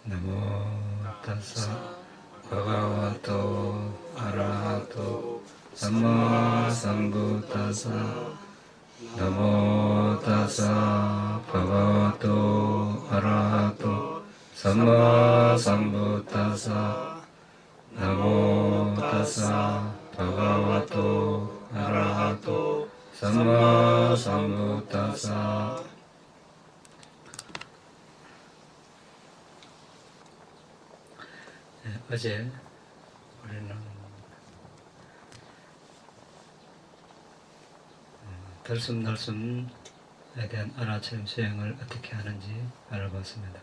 나모 타사 바가와토 아라하토 삼마 삼부타사 나모 타사 바가와토 아라하토 삼마 삼부타사 나모 타사 바가와토 아라하토 삼마 삼부타사. 어제 우리는 들숨날숨에 대한 알아차림 수행을 어떻게 하는지 알아봤습니다.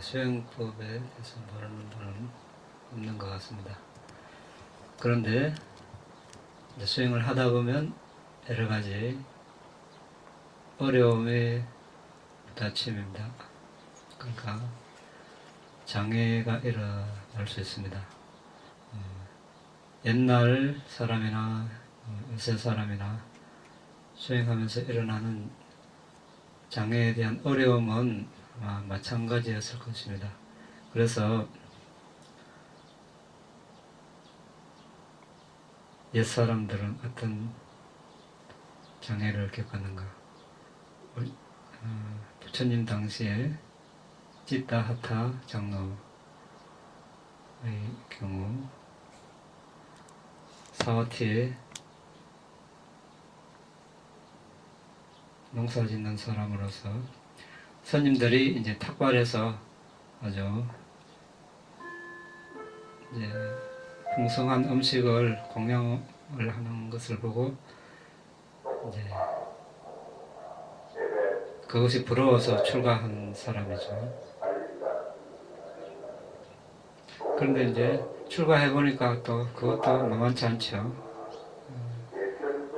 수행법에 대해서 모르는 분은 없는 것 같습니다. 그런데 이제 수행을 하다 보면 여러 가지 어려움에 부딪힙니다. 그러니까 장애가 일어날 수 있습니다. 옛날 사람이나 요새 사람이나 수행하면서 일어나는 장애에 대한 어려움은 아마 마찬가지였을 것입니다. 그래서 옛사람들은 어떤 장애를 겪었는가? 부처님 당시에 찌따하타 장로의 경우 사와티에 농사 짓는 사람으로서 스님들이 이제 탁발해서 아주 이제 풍성한 음식을 공양을 하는 것을 보고 이제 그것이 부러워서 출가한 사람이죠. 그런데 이제 출가해보니까 또 그것도 만만치 않죠.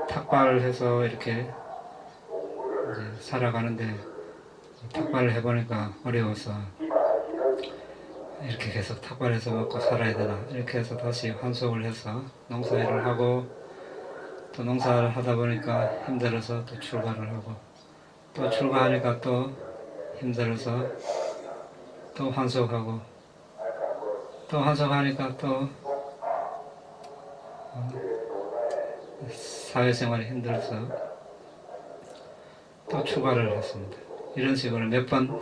탁발해서 이렇게 이제 살아가는데 탁발을 해보니까 어려워서 이렇게 계속 탁발해서 먹고 살아야 되나 이렇게 해서 다시 환속을 해서 농사일을 하고 또 농사를 하다 보니까 힘들어서 또 출가를 하고 또 출가하니까 또 힘들어서 또 환속하고 또 환속하니까 또 사회생활이 힘들어서 또 출가를 했습니다. 이런 식으로 몇 번,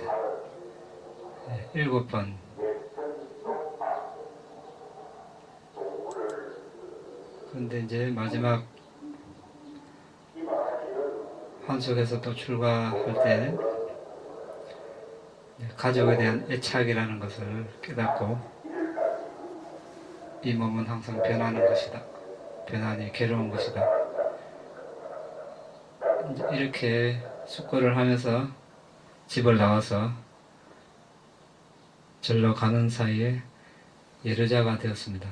7번 그런데 이제 마지막 환속해서 또 출가할 때 가족에 대한 애착이라는 것을 깨닫고 이 몸은 항상 변하는 것이다. 변하니 괴로운 것이다. 이렇게 숙고를 하면서 집을 나와서 절로 가는 사이에 예르자가 되었습니다.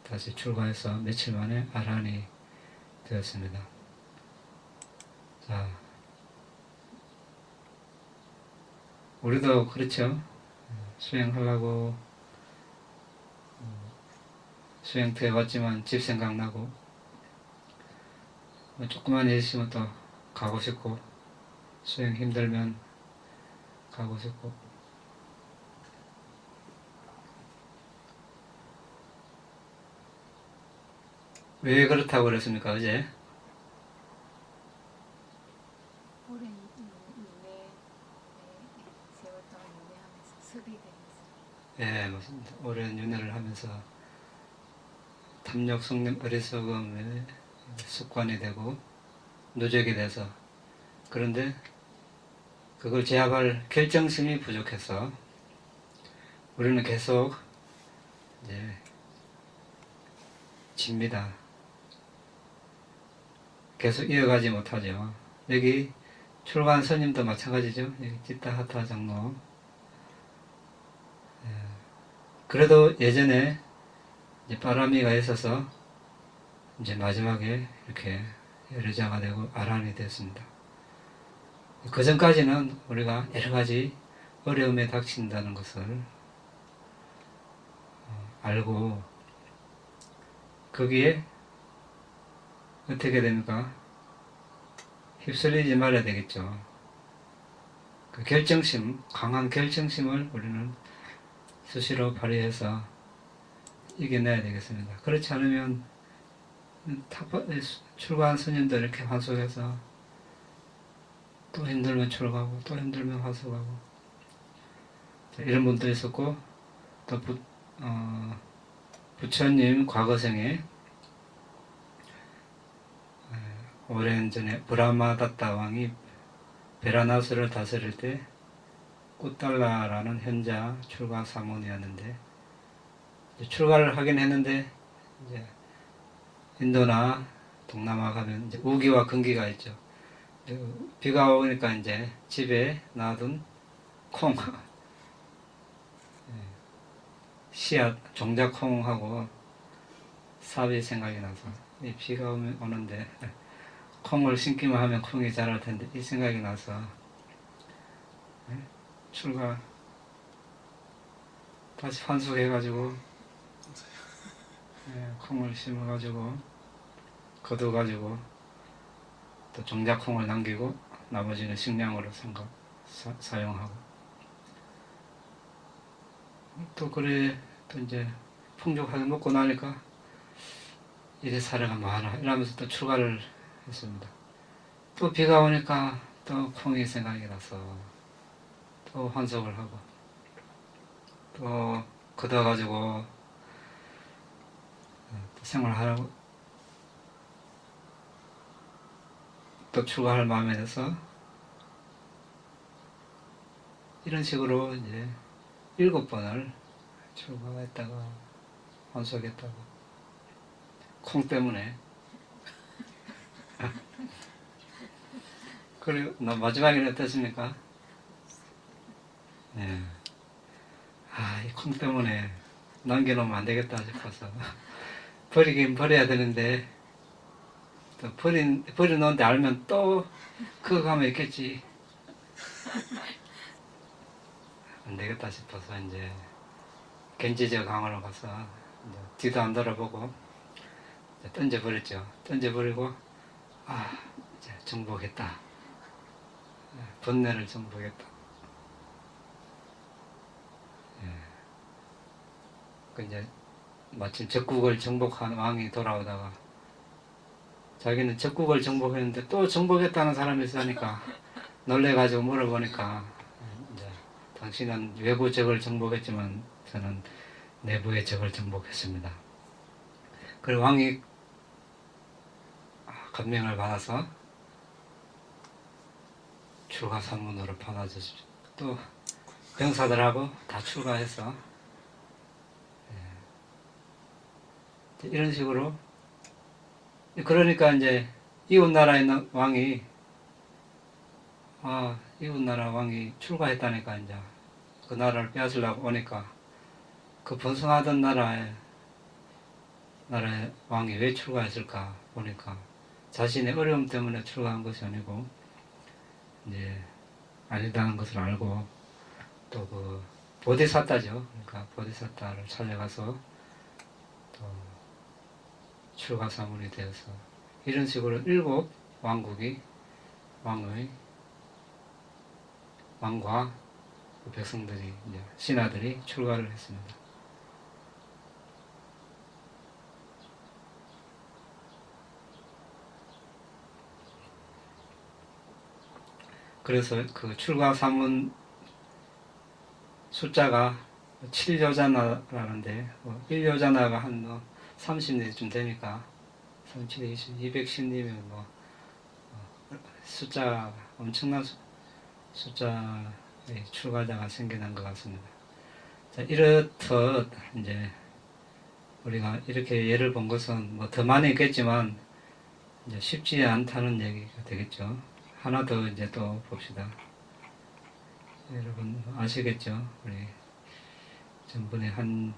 다시 출가해서 며칠 만에 아란이 되었습니다. 자, 우리도 그렇죠. 수행하려고 수행터에 왔지만 집 생각나고 조금만 있으면 또 가고 싶고 수행 힘들면 가고 싶고 왜 그렇다고 그랬습니까 어제? 오랜 윤회 세월 동안 윤회하면서 습이 되면서 예, 맞습니다. 오랜 윤회를 하면서 탐욕, 속림, 어리석음에 습관이 되고 누적이 돼서 그런데 그걸 제압할 결정심이 부족해서 우리는 계속 이제 집니다. 계속 이어가지 못하죠. 여기 출가한 스님도 마찬가지죠. 여기 찌따하타 장로. 그래도 예전에 이제 바람이가 있어서 이제 마지막에 이렇게 예르자가 되고 아란이 됐습니다. 그 전까지는 우리가 여러 가지 어려움에 닥친다는 것을 알고 거기에 어떻게 됩니까? 휩쓸리지 말아야 되겠죠. 그 결정심, 강한 결정심을 우리는 수시로 발휘해서 이겨내야 되겠습니다. 그렇지 않으면 출가한 스님들 이렇게 환속해서 또 힘들면 출가하고 또 힘들면 환속하고 이런 분도 있었고, 또 부처님 과거생에 오랜 전에 브라마다타 왕이 베라나스를 다스릴 때 꾸달라라는 현자 출가 사문이었는데, 출가를 하긴 했는데 이제 인도나 동남아 가면 이제 우기와 금기가 있죠. 비가 오니까 이제 집에 놔둔 콩, 씨앗, 종자콩하고 삽이 생각이 나서, 이 비가 오는데 콩을 심기만 하면 콩이 자랄 텐데 이 생각이 나서 출가 다시 환숙해가지고 콩을 심어가지고 거둬가지고 또 종자콩을 남기고 나머지는 식량으로 사용하고, 또 그래 또 이제 풍족하게 먹고 나니까 이래 사례가 많아 이러면서 또 출가를 했습니다. 또 비가 오니까 또 콩이 생각이 나서 또 환속을 하고 또 걷어가지고 생활하라고 또 출가할 마음에 들어서 이런 식으로 이제 7번을 출가했다가 환속했다가 콩 때문에. 그리고 마지막에는 어땠습니까? 예. 이 콩 때문에 남겨놓으면 안 되겠다 싶어서 버리긴 버려야 되는데, 또 버려놓은데 알면 또 그거 가면 있겠지. 안 되겠다 싶어서 이제 견지저 강으로 가서 이제 뒤도 안 돌아보고 던져버렸죠. 던져버리고 이제 정복했다. 번뇌를 정복했다. 그 이제 마침 적국을 정복한 왕이 돌아오다가 자기는 적국을 정복했는데 또 정복했다는 사람이 있으니까 놀래가지고 물어보니까, 이제 당신은 외부 적을 정복했지만 저는 내부의 적을 정복했습니다. 그리고 왕이 감명을 받아서 출가 산문으로 받아주십시오. 또 병사들하고 다 출가해서 이런 식으로. 그러니까 이제 이웃나라에 있는 왕이 이웃나라 왕이 출가했다니까 이제 그 나라를 빼앗으려고 오니까 그 번성하던 나라의 왕이 왜 출가했을까 보니까 자신의 어려움 때문에 출가한 것이 아니고 이제 아니다는 것을 알고, 또 그 보디사타죠. 그러니까 보디사타를 찾아가서 또 출가 사문이 되어서 이런 식으로 7 왕국이 왕과 그 백성들이 이제 신하들이 출가를 했습니다. 그래서 그 출가 사문 숫자가 7요자나라는데 1요자나가 한 30년쯤 되니까 37, 20, 210이면 숫자 엄청난 숫자의 출가자가 생겨난 것 같습니다. 자, 이렇듯 이제 우리가 이렇게 예를 본 것은 뭐 더 많이 있겠지만 이제 쉽지 않다는 얘기가 되겠죠. 하나 더 이제 또 봅시다. 여러분 아시겠죠? 우리 전번에 한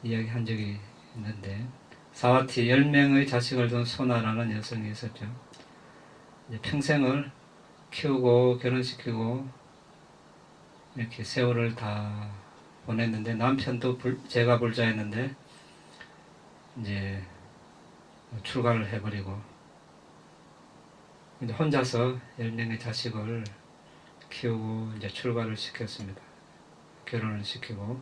이야기 한 적이 있는데, 사와티 10명의 자식을 둔 소나라는 여성이 있었죠. 이제 평생을 키우고 결혼시키고 이렇게 세월을 다 보냈는데, 남편도 제가 불자였는데 이제 출가를 해버리고 이제 혼자서 10명의 자식을 키우고 이제 출가를 시켰습니다. 결혼을 시키고.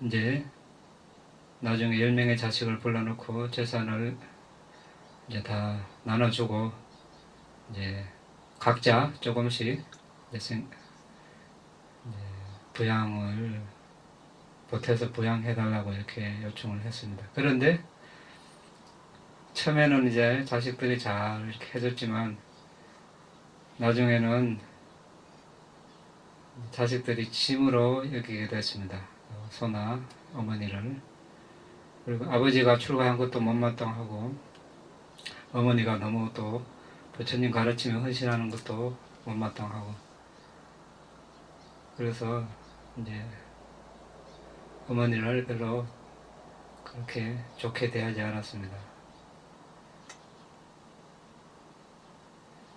이제 나중에 10명의 자식을 불러놓고 재산을 이제 다 나눠주고 이제 각자 조금씩 이제 부양을 보태서 부양해달라고 이렇게 요청을 했습니다. 그런데 처음에는 이제 자식들이 잘 이렇게 해줬지만 나중에는 자식들이 짐으로 여기게 됐습니다. 소나 어머니를. 그리고 아버지가 출가한 것도 못마땅하고 어머니가 너무 또 부처님 가르치며 헌신하는 것도 못마땅하고 그래서 이제 어머니를 별로 그렇게 좋게 대하지 않았습니다.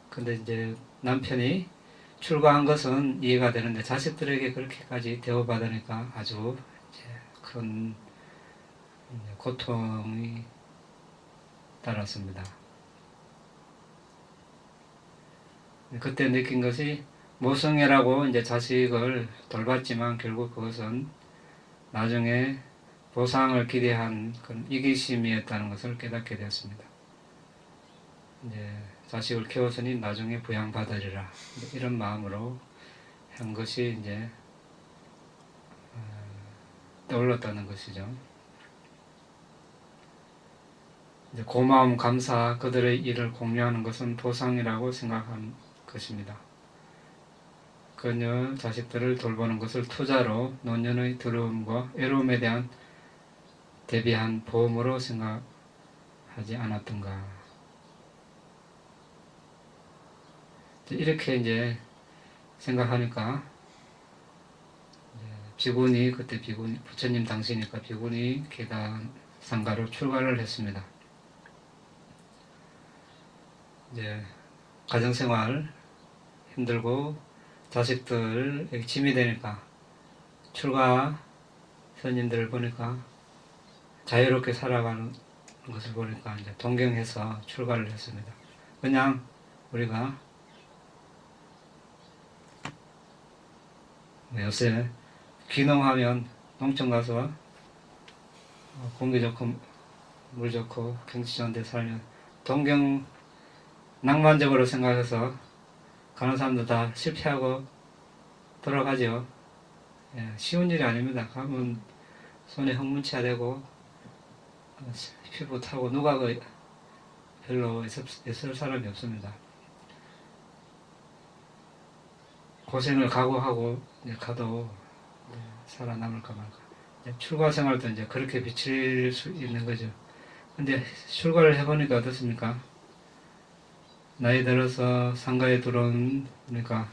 근데 이제 남편이 출가한 것은 이해가 되는데 자식들에게 그렇게까지 대우받으니까 아주 이제 큰 고통이 따랐습니다. 그때 느낀 것이 모성애라고 이제 자식을 돌봤지만 결국 그것은 나중에 보상을 기대한 그런 이기심이었다는 것을 깨닫게 되었습니다. 이제 자식을 키웠으니 나중에 부양받으리라 이런 마음으로 한 것이 이제 떠올랐다는 것이죠. 이제 고마움, 감사, 그들의 일을 공유하는 것은 보상이라고 생각한 것입니다. 그녀 자식들을 돌보는 것을 투자로 노년의 두려움과 외로움에 대한 대비한 보험으로 생각하지 않았던가. 이렇게 이제 생각하니까 비군이 그때 부처님 당시니까 비군이 계단 상가로 출가를 했습니다. 이제 가정생활 힘들고 자식들 짐이 되니까 출가 스님들을 보니까 자유롭게 살아가는 것을 보니까 이제 동경해서 출가를 했습니다. 그냥 우리가 요새 귀농하면 농촌 가서 공기 좋고 물 좋고 경치 좋은 데 살면 동경 낭만적으로 생각해서 가는 사람들 다 실패하고 돌아가죠. 예, 쉬운 일이 아닙니다. 가면 손에 흙문치야 되고 피부 타고 누가 별로 있을 사람이 없습니다. 고생을 각오하고 가도 살아남을까 말까. 출가 생활도 이제 그렇게 비칠 수 있는 거죠. 근데 출가를 해보니까 어떻습니까? 나이 들어서 상가에 들어오니까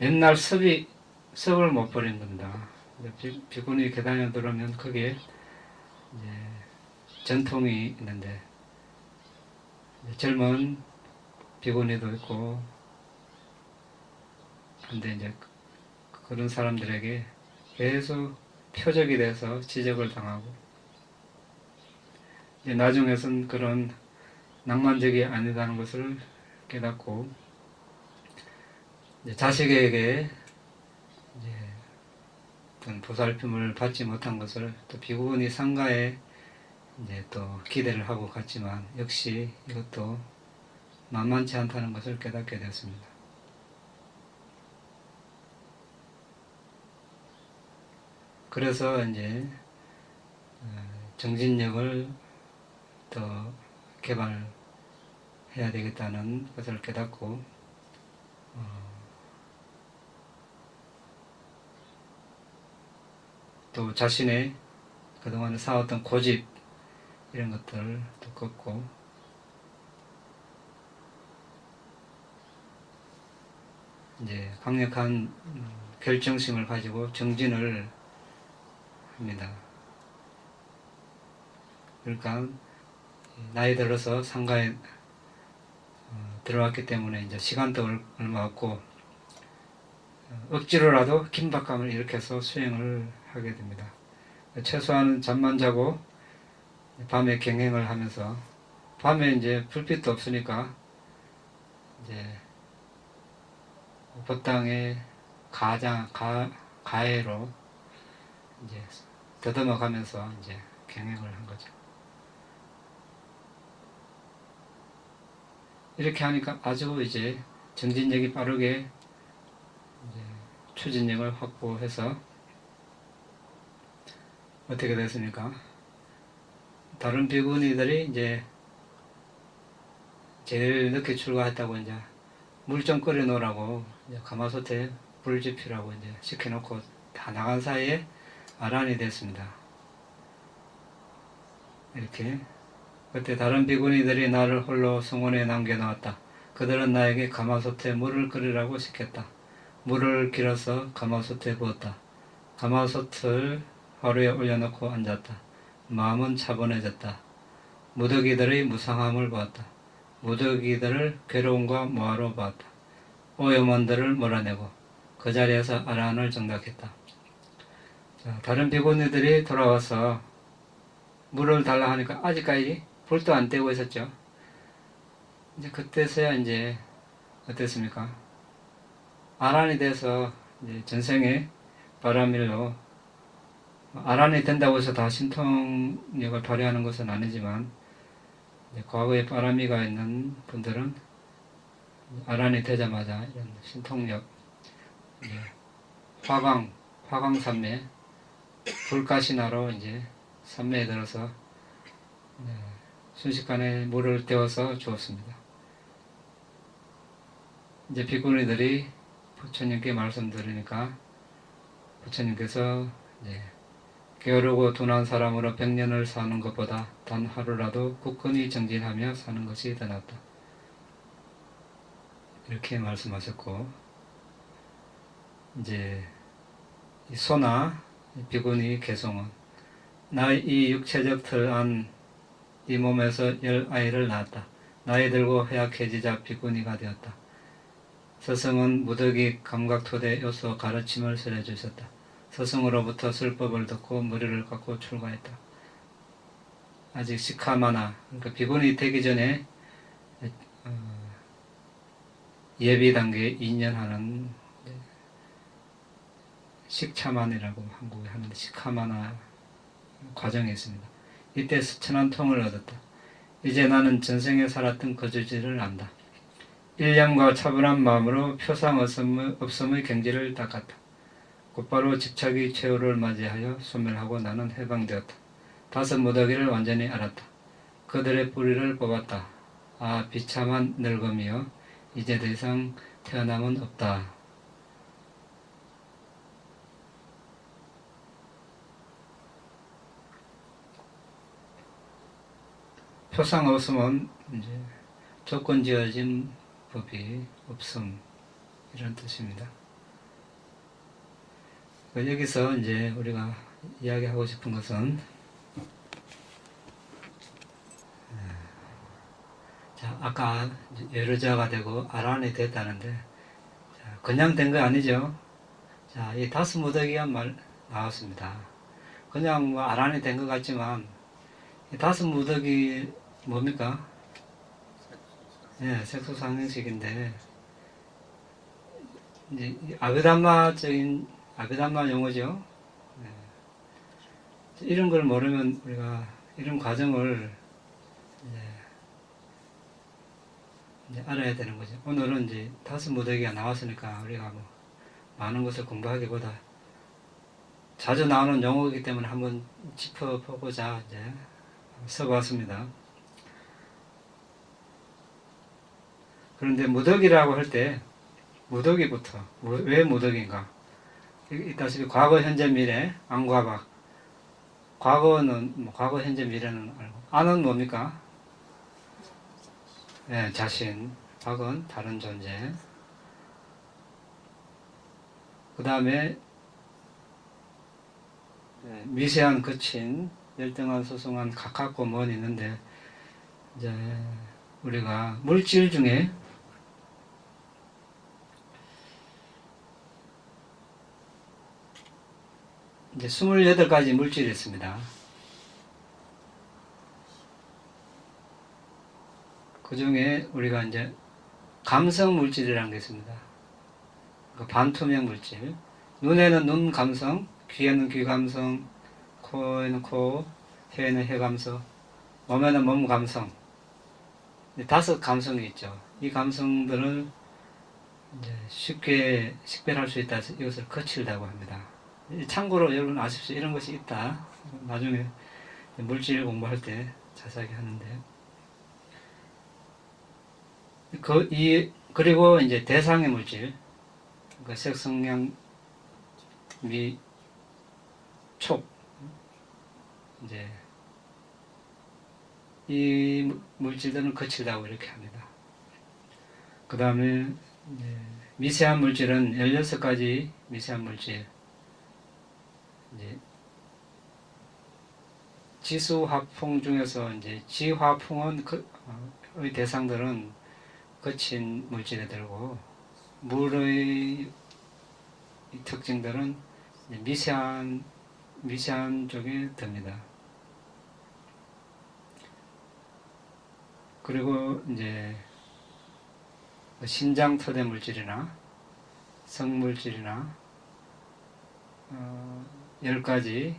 옛날 섭을 못 버린 겁니다. 비군이 계단에 들어오면 그게 이제 전통이 있는데 젊은 비군이도 있고 근데 이제 그런 사람들에게 계속 표적이 돼서 지적을 당하고 이제 나중에선 그런 낭만적이 아니다는 것을 깨닫고 이제 자식에게 이제 어떤 보살핌을 받지 못한 것을 또 비구니 상가에 이제 또 기대를 하고 갔지만 역시 이것도 만만치 않다는 것을 깨닫게 되었습니다. 그래서 이제 정진력을 더 개발해야 되겠다는 것을 깨닫고 또 자신의 그동안에 쌓았던 고집 이런 것들을 또 꺾고 이제 강력한 결정심을 가지고 정진을 합니다. 그러니까 나이 들어서 상가에 들어왔기 때문에 이제 시간도 얼마 없고 억지로라도 긴박감을 일으켜서 수행을 하게 됩니다. 최소한 잠만 자고 밤에 경행을 하면서, 밤에 이제 불빛도 없으니까 이제 법당의 가해로 이제 더듬어 가면서 이제 경행을 한 거죠. 이렇게 하니까 아주 이제 정진력이 빠르게 이제 추진력을 확보해서 어떻게 됐습니까? 다른 비구니들이 이제 제일 늦게 출가했다고 이제 물 좀 끓여 놓으라고 가마솥에 불 지피라고 이제 시켜놓고 다 나간 사이에 아란이 됐습니다. 이렇게. 그때 다른 비구니들이 나를 홀로 성원에 남겨놓았다. 그들은 나에게 가마솥에 물을 끓이라고 시켰다. 물을 길어서 가마솥에 부었다. 가마솥을 화로에 올려놓고 앉았다. 마음은 차분해졌다. 무더기들의 무상함을 보았다. 무더기들을 괴로움과 모하로 보았다. 오염원들을 몰아내고 그 자리에서 아란을 정락했다. 자, 다른 비구니들이 돌아와서 물을 달라 하니까 아직까지 불도 안 떼고 있었죠. 이제 그때서야 이제 어땠습니까? 아란이 돼서 이제 전생에 바람일로, 아란이 된다고 해서 다 신통력을 발휘하는 것은 아니지만 과거에 바람이가 있는 분들은 아란이 되자마자 이런 신통력, 화광산매, 불가신화로 이제 산매에 들어서 순식간에 물을 데워서 주었습니다. 이제 비구니들이 부처님께 말씀드리니까 부처님께서 이제 게으르고 둔한 사람으로 100년을 사는 것보다 단 하루라도 굳건히 정진하며 사는 것이 더 낫다. 이렇게 말씀하셨고, 이제 이 소나 비구니 개송은 나의 이 육체적 틀 안 이 몸에서 10아이를 낳았다. 나이 들고 허약해지자 비구니가 되었다. 스승은 무더기 감각토대 요소 가르침을 설해주셨다. 스승으로부터 설법을 듣고 머리를 깎고 출가했다. 아직 시카마나, 그러니까 비구니 되기 전에 예비 단계에 2년 하는 식차만이라고 한국에 하는데 시카마나 과정이 있습니다. 이때 스천한 통을 얻었다. 이제 나는 전생에 살았던 거주지를 안다. 일념과 차분한 마음으로 표상 없음의 경지를 닦았다. 곧바로 집착이 최후를 맞이하여 소멸하고 나는 해방되었다. 5 무더기를 완전히 알았다. 그들의 뿌리를 뽑았다. 아, 비참한 늙음이여, 이제 더 이상 태어남은 없다. 표상 없음은 이제 조건 지어진 법이 없음, 이런 뜻입니다. 여기서 이제 우리가 이야기하고 싶은 것은, 자, 아까 여러자가 되고 아란이 됐다는데, 자, 그냥 된 거 아니죠. 자, 이 5 무더기가 나왔습니다. 그냥 뭐 아란이 된 것 같지만, 이 5 무더기 뭡니까? 예, 색소상행식인데, 이제 아비담마 용어죠. 예. 이런 걸 모르면 우리가 이런 과정을 이제 알아야 되는 거죠. 오늘은 이제 5 무더기가 나왔으니까 우리가 뭐 많은 것을 공부하기보다 자주 나오는 용어이기 때문에 한번 짚어보고자 이제 써봤습니다. 그런데 무더기라고 할 때 무더기부터 왜 무더기인가? 이따시피 과거, 현재, 미래, 안과 박. 과거는 과거, 현재, 미래는 알고, 안은 뭡니까? 네, 자신. 박은 다른 존재. 그 다음에 미세한 거친, 열등한, 소중한, 가깝고 먼 있는데, 이제 우리가 물질 중에 이제 28가지 물질이 있습니다. 그 중에 우리가 이제 감성 물질이라는 게 있습니다. 그러니까 반투명 물질. 눈에는 눈 감성, 귀에는 귀 감성, 코에는 코, 혀에는 혀 감성, 몸에는 몸 감성. 5 감성이 있죠. 이 감성들을 이제 쉽게 식별할 수 있다 해서 이것을 거칠다고 합니다. 참고로 여러분 아십시오. 이런 것이 있다. 나중에 물질 공부할 때 자세하게 하는데. 그리고 이제 대상의 물질. 그러니까 색, 성량, 미, 촉. 이제 이 물질들은 거칠다고 이렇게 합니다. 그 다음에 미세한 물질은 16가지 미세한 물질. 이제 지수화풍 중에서 이제 지화풍은 의 대상들은 거친 물질에 들고, 물의 특징들은 미세한 쪽에 듭니다. 그리고 이제 신장 토대 물질이나 성물질이나 10가지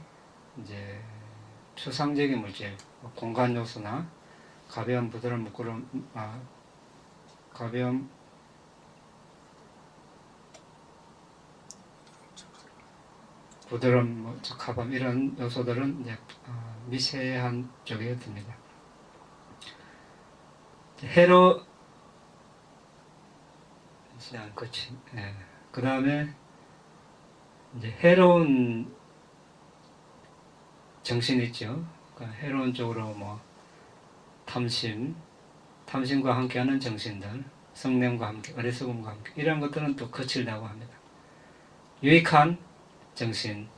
이제 추상적인 물질, 공간 요소나 가벼운 부드러운 가벼운 부드러운 적합함 이런 요소들은 이제 미세한 쪽에 듭니다. 해로 미세한 거친. 그 다음에 이제 해로운 정신이 있죠. 그러니까 해로운 쪽으로 뭐 탐심과 함께하는 정신들, 성냄과 함께, 어리석음과 함께 이런 것들은 또 거칠다고 합니다. 유익한 정신,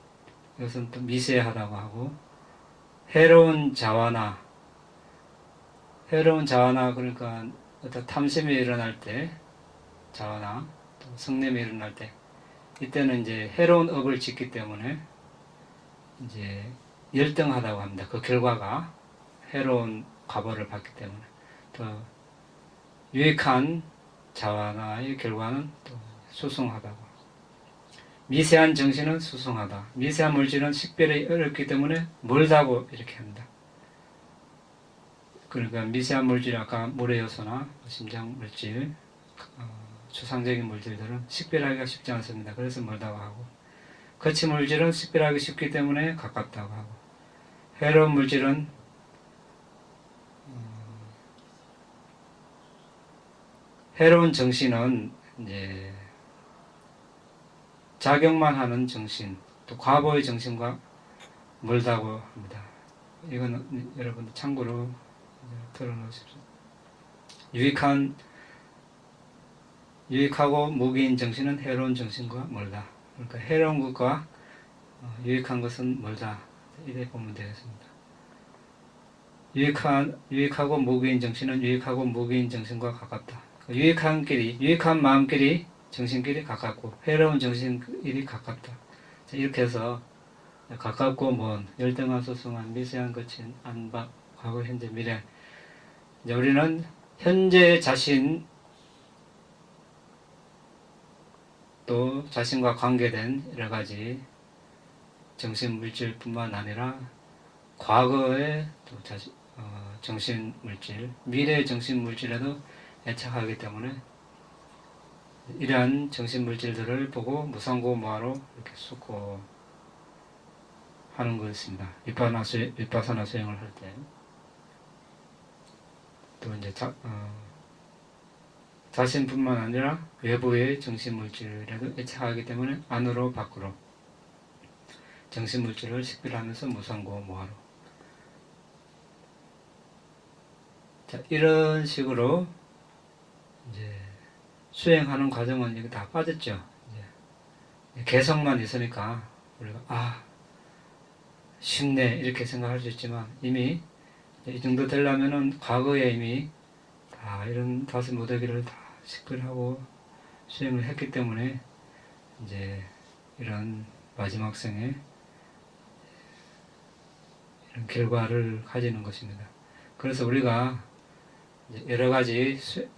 이것은 또 미세하다고 하고, 해로운 자화나 그러니까 어떤 탐심이 일어날 때, 자화나 또 성냄이 일어날 때, 이때는 이제 해로운 업을 짓기 때문에 이제 열등하다고 합니다. 그 결과가 해로운 과보를 받기 때문에. 또 유익한 자화나의 결과는 또 수승하다고. 미세한 정신은 수승하다. 미세한 물질은 식별이 어렵기 때문에 멀다고 이렇게 합니다. 그러니까 미세한 물질, 아까 물의 요소나 심장 물질, 추상적인 물질들은 식별하기가 쉽지 않습니다. 그래서 멀다고 하고, 거친 물질은 식별하기 쉽기 때문에 가깝다고 하고, 해로운 물질은 해로운 정신은 이제 작용만 하는 정신, 또 과보의 정신과 멀다고 합니다. 이거는 여러분 참고로 들어놓으십시오. 유익하고 무기인 정신은 해로운 정신과 멀다. 그러니까 해로운 것과 유익한 것은 멀다. 이래 보면 되겠습니다. 유익하고 무기인 정신은 유익하고 무기인 정신과 가깝다. 유익한 마음끼리 정신끼리 가깝고, 해로운 정신끼리 가깝다. 이렇게 해서 가깝고 먼, 열등한 소승한, 미세한 거친, 안팎, 과거, 현재, 미래. 이제 우리는 현재 자신, 또 자신과 관계된 여러 가지 정신 물질뿐만 아니라 과거의 또 정신 물질, 미래의 정신 물질에도 애착하기 때문에 이러한 정신 물질들을 보고 무상고무화로 이렇게 숙고하는 것입니다. 윗바사나 수행을 할 때. 또 이제 자신뿐만 아니라 외부의 정신 물질에도 애착하기 때문에 안으로 밖으로 정신 물질을 식별하면서 무상고무화로. 자, 이런 식으로 이제 수행하는 과정은 이게 다 빠졌죠. 이제 개성만 있으니까 우리가 쉽네 이렇게 생각할 수 있지만, 이미 이 정도 되려면은 과거에 이미 다 이런 5 무더기를 다 식별하고 수행을 했기 때문에 이제 이런 마지막 생에 이런 결과를 가지는 것입니다. 그래서 우리가 이제 여러 가지 이제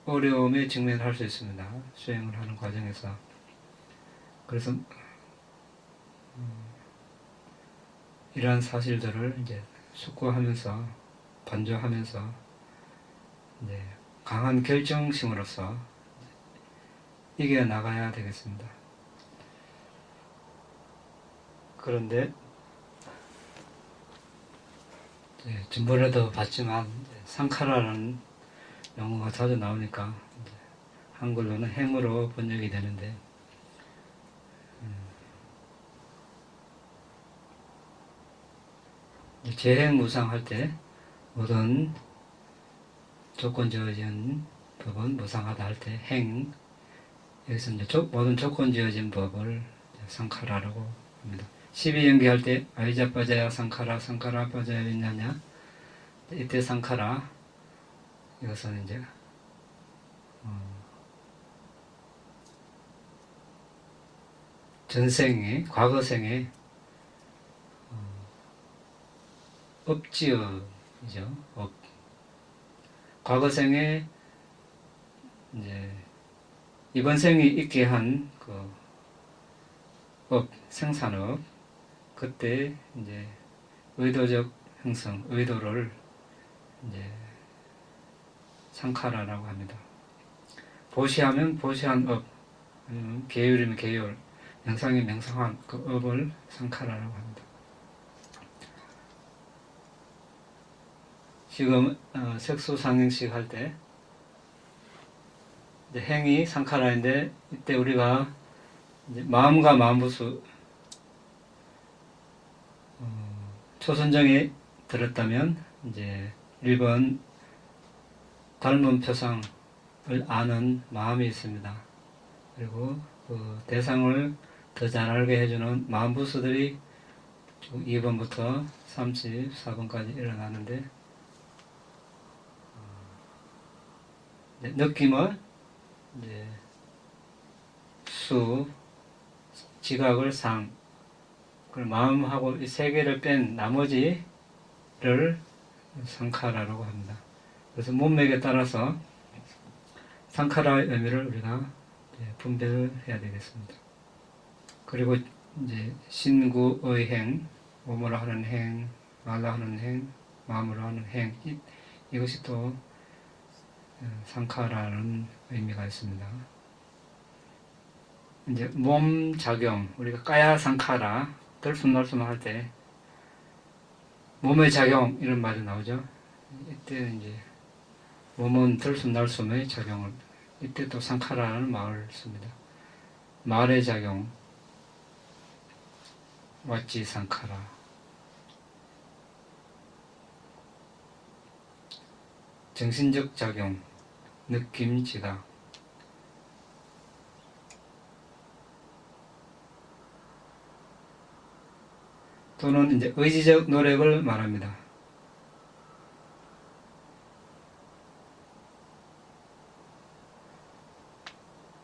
어려움에 직면할 수 있습니다. 수행을 하는 과정에서. 그래서 이러한 사실들을 이제 숙고하면서 반조하면서 이제 강한 결정심으로서 이겨 나가야 되겠습니다. 그런데 전번에도 봤지만 상카라라는 용어가 자주 나오니까 한글로는 행으로 번역이 되는데 재행무상할 때 모든 조건 지어진 법은 무상하다 할 때 행, 여기서 이제 모든 조건 지어진 법을 상카라라고 합니다. 12연기할 때 아이자 빠자야 상카라 상카라 빠자야 있냐냐, 이때 상카라, 이것은 이제 전생에 과거생에 업지어이죠. 업. 과거생에 이제 이번 생이 있게 한 그 업, 생산업, 그때 이제 의도적 형성, 의도를 이제 상카라라고 합니다. 보시하면 보시한 업, 계율이면 계율, 명상이면 명상한 그 업을 상카라라고 합니다. 지금 색소상행식 할 때 행이 상카라인데, 이때 우리가 이제 마음과 마음부수 초선정에 들었다면 이제 1번 닮은 표상을 아는 마음이 있습니다. 그리고 그 대상을 더 잘 알게 해주는 마음부수들이 2번부터 34번까지 일어나는데, 느낌을 이제 수, 지각을 상, 그리고 마음하고 이 세 개를 뺀 나머지를 상카라라고 합니다. 그래서 문맥에 따라서 상카라의 의미를 우리가 분별을 해야 되겠습니다. 그리고 이제 신구의 행, 몸으로 하는 행, 말로 하는 행, 마음으로 하는 행, 이것이 또 상카라는 의미가 있습니다. 이제 몸 작용, 우리가 까야 상카라, 들숨날숨 할 때 몸의 작용 이런 말이 나오죠. 이때 이제 몸은 들숨날숨의 작용을, 이때 또 상카라라는 말을 씁니다. 말의 작용, 왓지 상카라. 정신적 작용, 느낌 지각. 또는 이제 의지적 노력을 말합니다.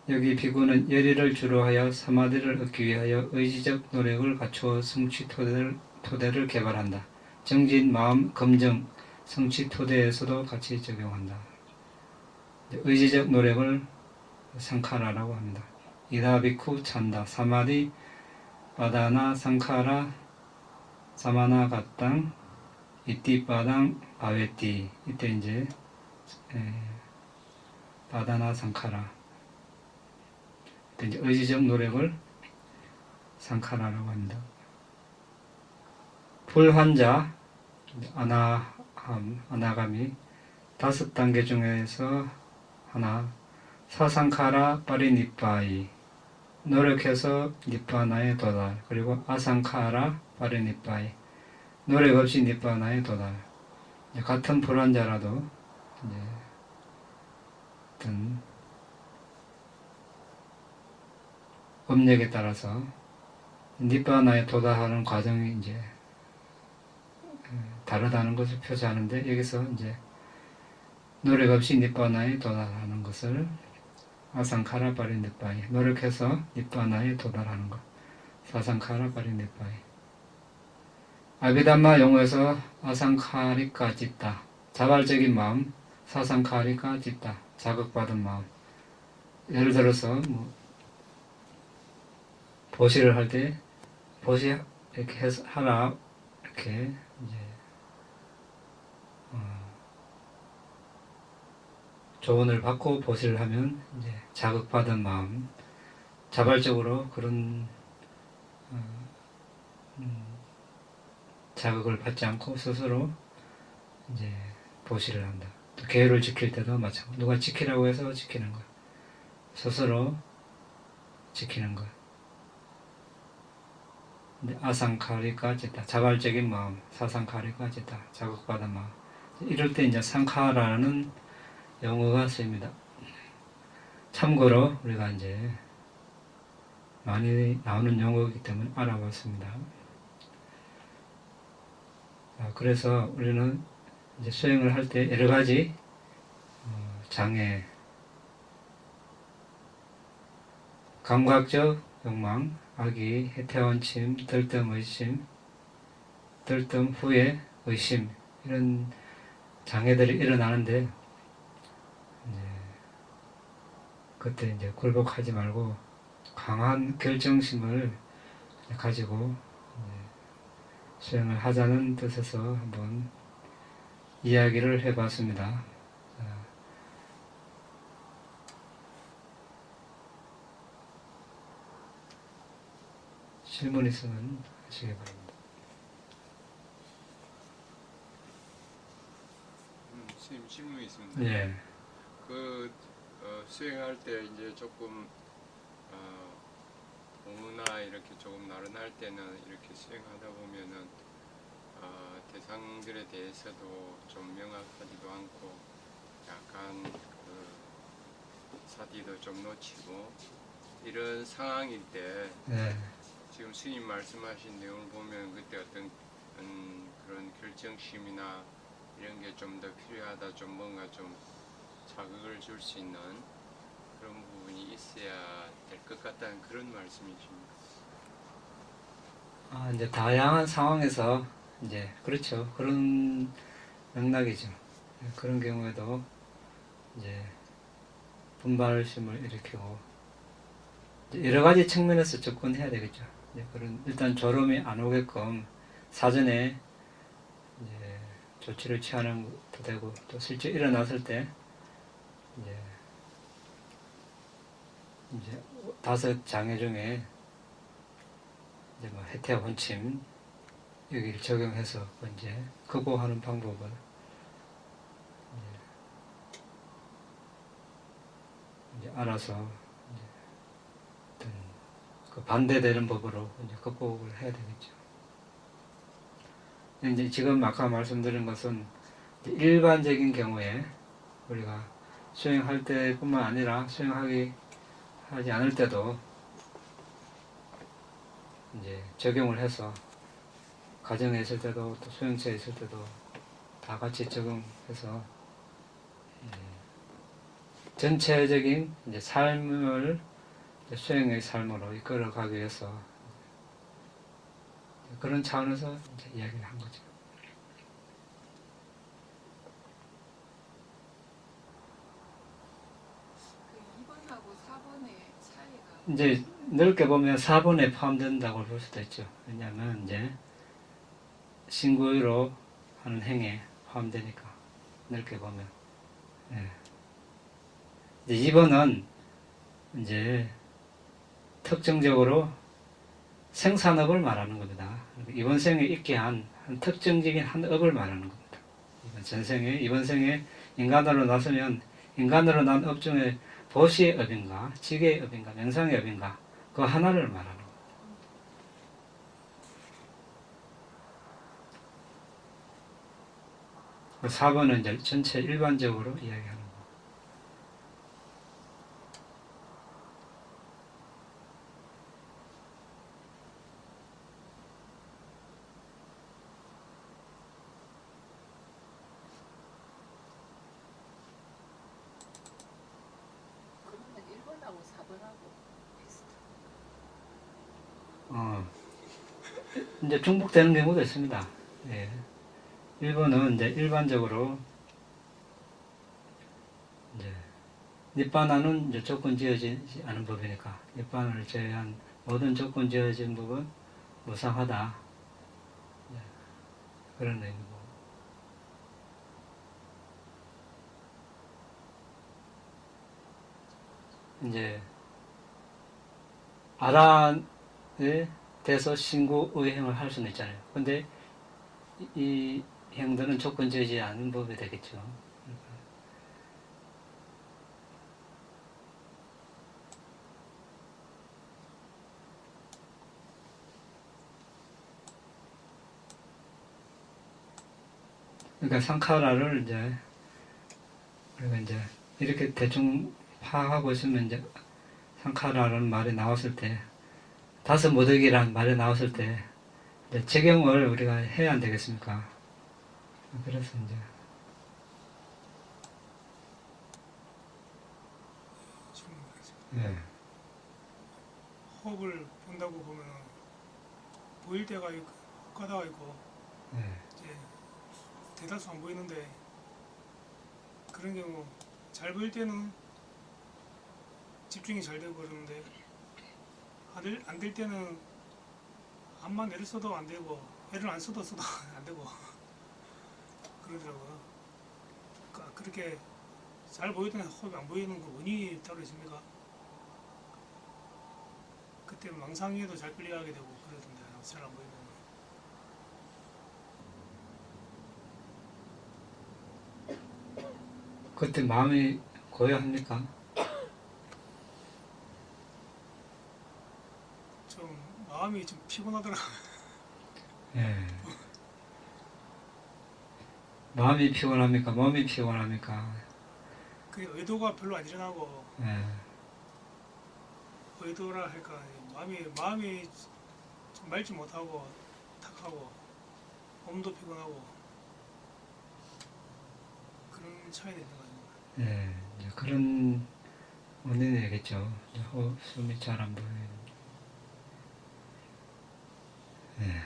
여기 비구는 열의를 주로 하여 사마디를 얻기 위하여 의지적 노력을 갖추어 성취 토대를 개발한다. 정진, 마음, 검정, 성취 토대에서도 같이 적용한다. 의지적 노력을 상카라라고 합니다. 이다비쿠 찬다, 사마디, 바다나, 상카라, 사마나 가땅, 이띠 바당, 바웨띠. 이때 이제 바다나 상카라. 이때 이제 의지적 노력을 상카라라고 합니다. 불환자, 아나가미 5단계 중에서 하나, 사상카라 파리니빠이, 노력해서 니빠나에 도달. 그리고 아상카라 파리니빠이, 노력 없이 니빠나에 도달. 같은 불환자라도 어떤 업력에 따라서 니빠나에 도달하는 과정이 이제 다르다는 것을 표시하는데, 여기서 이제 노력 없이 니빠나에 도달하는 것을 아상카라 파리니빠이, 노력해서 니빠나에 도달하는 것, 사상카라 파리니빠이. 아비담마 용어에서 아상카리까 짙다. 자발적인 마음, 사상카리까 짙다. 자극받은 마음. 예를 들어서 뭐 보시를 할 때 보시 이렇게 해서 하라 이렇게 이제 조언을 받고 보시를 하면 이제 자극받은 마음, 자발적으로 그런 자극을 받지 않고 스스로 이제 보시를 한다. 또 계율을 지킬 때도 마찬가지. 누가 지키라고 해서 지키는 거야. 스스로 지키는 거야. 아상카리까지 있다. 자발적인 마음, 사상카리까지 있다. 자극받은 마음. 이럴 때 이제 상카라는 용어가 쓰입니다. 참고로 우리가 이제 많이 나오는 용어이기 때문에 알아봤습니다. 그래서 우리는 이제 수행을 할 때 여러 가지 장애, 감각적 욕망, 악의, 해태원침, 들뜸의심, 들뜸 후에 의심 이런 장애들이 일어나는데 그때 이제 굴복하지 말고 강한 결정심을 가지고 수행을 하자는 뜻에서 한번 이야기를 해봤습니다. 질문 있으면 하시기 바랍니다. 선생님 질문이 있습니다. 예. 수행할 때 이제 조금 오후나 이렇게 조금 나른할 때는 이렇게 수행하다 보면은 대상들에 대해서도 좀 명확하지도 않고 약간 사디도 좀 놓치고 이런 상황일 때 예. 지금 스님 말씀하신 내용을 보면 그때 어떤 그런 결정심이나 이런 게 좀 더 필요하다, 좀 뭔가 좀 자극을 줄 수 있는 그런 부분이 있어야 될 것 같다는 그런 말씀이십니다. 이제 다양한 상황에서 이제 그렇죠. 그런 맥락이죠. 그런 경우에도 이제 분발심을 일으키고 여러 가지 측면에서 접근해야 되겠죠. 그런 일단 졸음이 안 오게끔 사전에 이제 조치를 취하는 것도 되고 또 실제 일어났을 때 이제 5 장애 중에 이제 뭐 해태 원침 여기를 적용해서 이제 극복하는 방법을 이제 알아서 이제 어떤 그 반대되는 법으로 이제 극복을 해야 되겠죠. 이제 지금 아까 말씀드린 것은 일반적인 경우에 우리가 수행할 때뿐만 아니라 하지 않을 때도 이제 적용을 해서 가정에 있을 때도 또 수행처에 있을 때도 다 같이 적용해서 전체적인 이제 삶을 이제 수행의 삶으로 이끌어가기 위해서 그런 차원에서 이제 이야기를 한 거죠. 그 2번하고 4번의 차이가 이제 넓게 보면 4번에 포함된다고 볼 수도 있죠. 왜냐하면 이제 신고의로 하는 행에 포함되니까 넓게 보면. 예. 이제 2번은 이제 특정적으로 생산업을 말하는 겁니다. 이번 생에 있게 한 특정적인 한 업을 말하는 겁니다. 이번 생에 인간으로 나서면 인간으로 난 업 중에 보시의 업인가, 지게의 업인가, 명상의 업인가 그 하나를 말하는 겁니다. 그 4번은 이제 전체 일반적으로 이야기하는 겁니다. 그러면 1번하고 4번하고 비슷해. 어, 이제 중복되는 경우도 있습니다. 예. 일본은 이제 일반적으로 이제 니바나는 이제 조건 지어지지 않은 법이니까 니바나를 제외한 모든 조건 지어진 법은 무상하다. 예. 그런 의미고. 이제 아란에 대해서 신고 의행을 할 수는 있잖아요. 근데 이 행들은 조건 지어지지 않은 법이 되겠죠. 그러니까 상카라를 이제 우리가 이제 이렇게 대충 파악하고 있으면 이제 상카라라는 말이 나왔을 때 다섯 모독이라는 말이 나왔을 때 이제 적용을 우리가 해야 안 되겠습니까? 그래서 이제 예. 호흡을 본다고 보면 보일 때가 있고 가다가 있고 예. 이제 대다수 안 보이는데 그런 경우 잘 보일 때는 집중이 잘 되고 그러는데 안 될 때는 암만 애를 써도 안 되고 애를 안 써도 안 되고 그러더라고요. 그러니까 그렇게 잘 보이던 호흡이 안 보이는 그 원인이 따로 있습니까? 그때 망상에도 잘 끌려가게 되고 그러던데 잘 안 보이면 그때 마음이 고요합니까? 좀 마음이 좀 피곤하더라고요. 예. 마음이 피곤합니까? 몸이 피곤합니까? 그 의도가 별로 안 일어나고 예. 의도라 할까 마음이 좀 맑지 못하고 탁하고 몸도 피곤하고 그런 차이가 있는 것 같아요. 예. 이제 그런 원인이겠죠. 이제 숨이 잘 안 보이는. 예.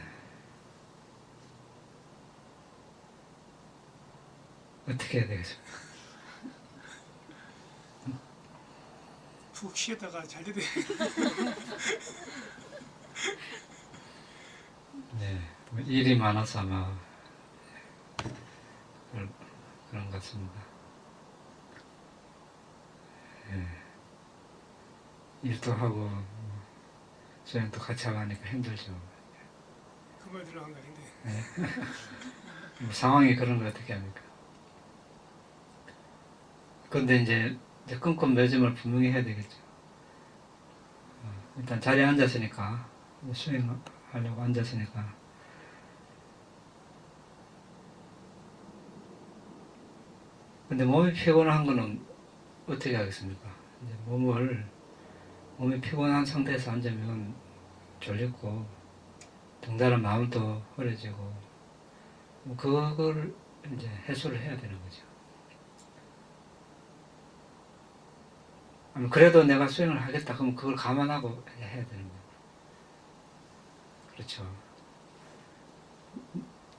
어떻게 해야 되겠습니까? 푹 쉬었다가 잘 되대. 네. 뭐 일이 많아서 아마 그런 것 같습니다. 예. 일도 하고 수행도 같이 하니까 힘들죠. 그 말 들어간 거 아닌데. 예. 뭐 상황이 그런 걸 어떻게 합니까? 근데 이제 끔끔 매짐을 분명히 해야 되겠죠. 일단 자리에 앉았으니까 수행하려고 앉았으니까 근데 몸이 피곤한 거는 어떻게 하겠습니까? 이제 몸이 피곤한 상태에서 앉으면 졸리고 등다른 마음도 흐려지고 뭐 그걸 이제 해소를 해야 되는 거죠. 그래도 내가 수행을 하겠다 그러면 그걸 감안하고 해야 되는 거예요. 그렇죠.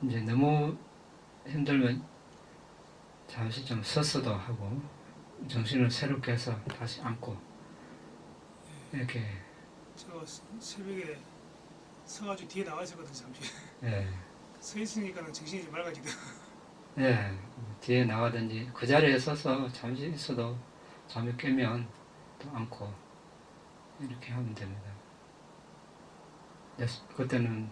이제 너무 힘들면 잠시 좀 서서도 하고 정신을 새롭게 해서 다시 앉고 이렇게 저 새벽에 서가지고 뒤에 나와 있었거든 잠시. 예, 서 있으니까는 정신이 좀 맑아지더라. 예, 뒤에 나가든지 그 자리에 서서 잠시 있어도 잠이 깨면 또 앉고 이렇게 하면 됩니다. 그때는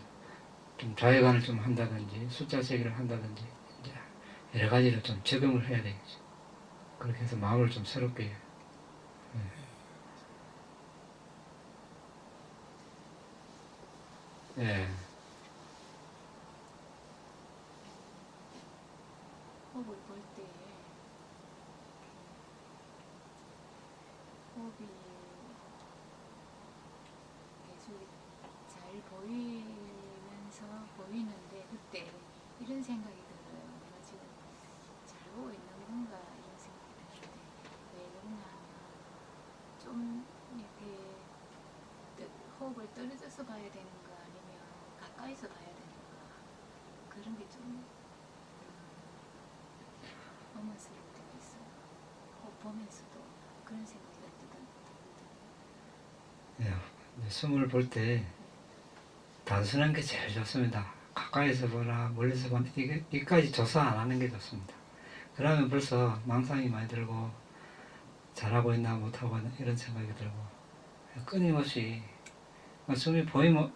좀 자해관을 좀 한다든지 숫자 세기를 한다든지 이제 여러 가지를 좀 적용을 해야 되겠죠. 그렇게 해서 마음을 좀 새롭게 예. 호흡을 볼 때 호흡이 계속 잘 보이면서 보이는데 그때 이런 생각이 들어요. 내가 지금 잘 보고 있는 건가 이런 생각이 드는데 왜 그러냐 하면 좀 이렇게 호흡을 떨어져서 봐야 되는 거 아니면 가까이 가까이서 봐야 되니까 그런 게 좀 어머스러울 때가 있어요. 보면서도 그런 생각이 들거든요. 예, 숨을 볼 때 단순한 게 제일 좋습니다. 가까이서 보나 멀리서 보나 이까지 조사 안 하는 게 좋습니다. 그러면 벌써 망상이 많이 들고 잘하고 있나 못하고 있나 이런 생각이 들고 끊임없이 숨이 보이면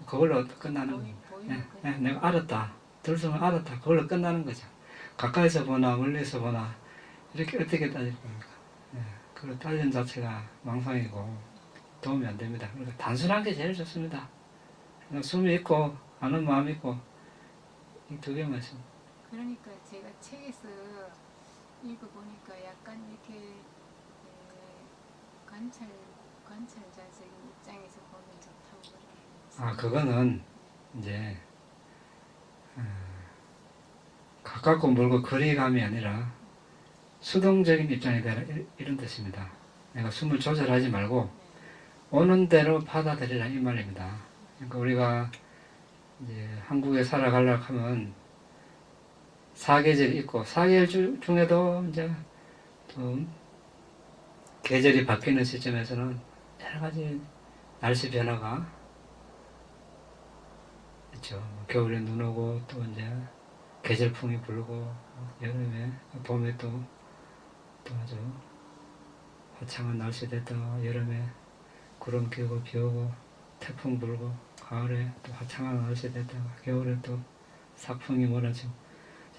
그걸로 끝나는 겁니다. 보이면 예, 그냥 내가 알았다. 들숨을 알았다. 그걸로 끝나는 거죠. 가까이서 보나 멀리서 보나 이렇게 어떻게 따질 겁니까? 예, 그 따지는 자체가 망상이고 도움이 안 됩니다. 그러니까 단순한 게 제일 좋습니다. 그냥 숨이 있고 아는 마음이 있고 이 두 개만 있으면 그러니까 제가 책에서 읽어보니까 약간 이렇게 관찰자적인 입장에서 보면 좋다고 그렇게 그거는 이제 가깝고 멀고 거리감이 아니라 수동적인 입장에 대한 이런 뜻입니다. 내가 숨을 조절하지 말고 오는 대로 받아들이라 이 말입니다. 그러니까 우리가 이제 한국에 살아가려고 하면 사계절이 있고 사계절 중에도 이제 좀 계절이 바뀌는 시점에서는 여러 가지 날씨 변화가 있죠. 겨울에 눈 오고 또 이제 계절풍이 불고 여름에 봄에 또 아주 화창한 날씨 됐다가 여름에 구름 끼고 비 오고 태풍 불고 가을에 또 화창한 날씨 됐다가 겨울에 또 사풍이 몰아치고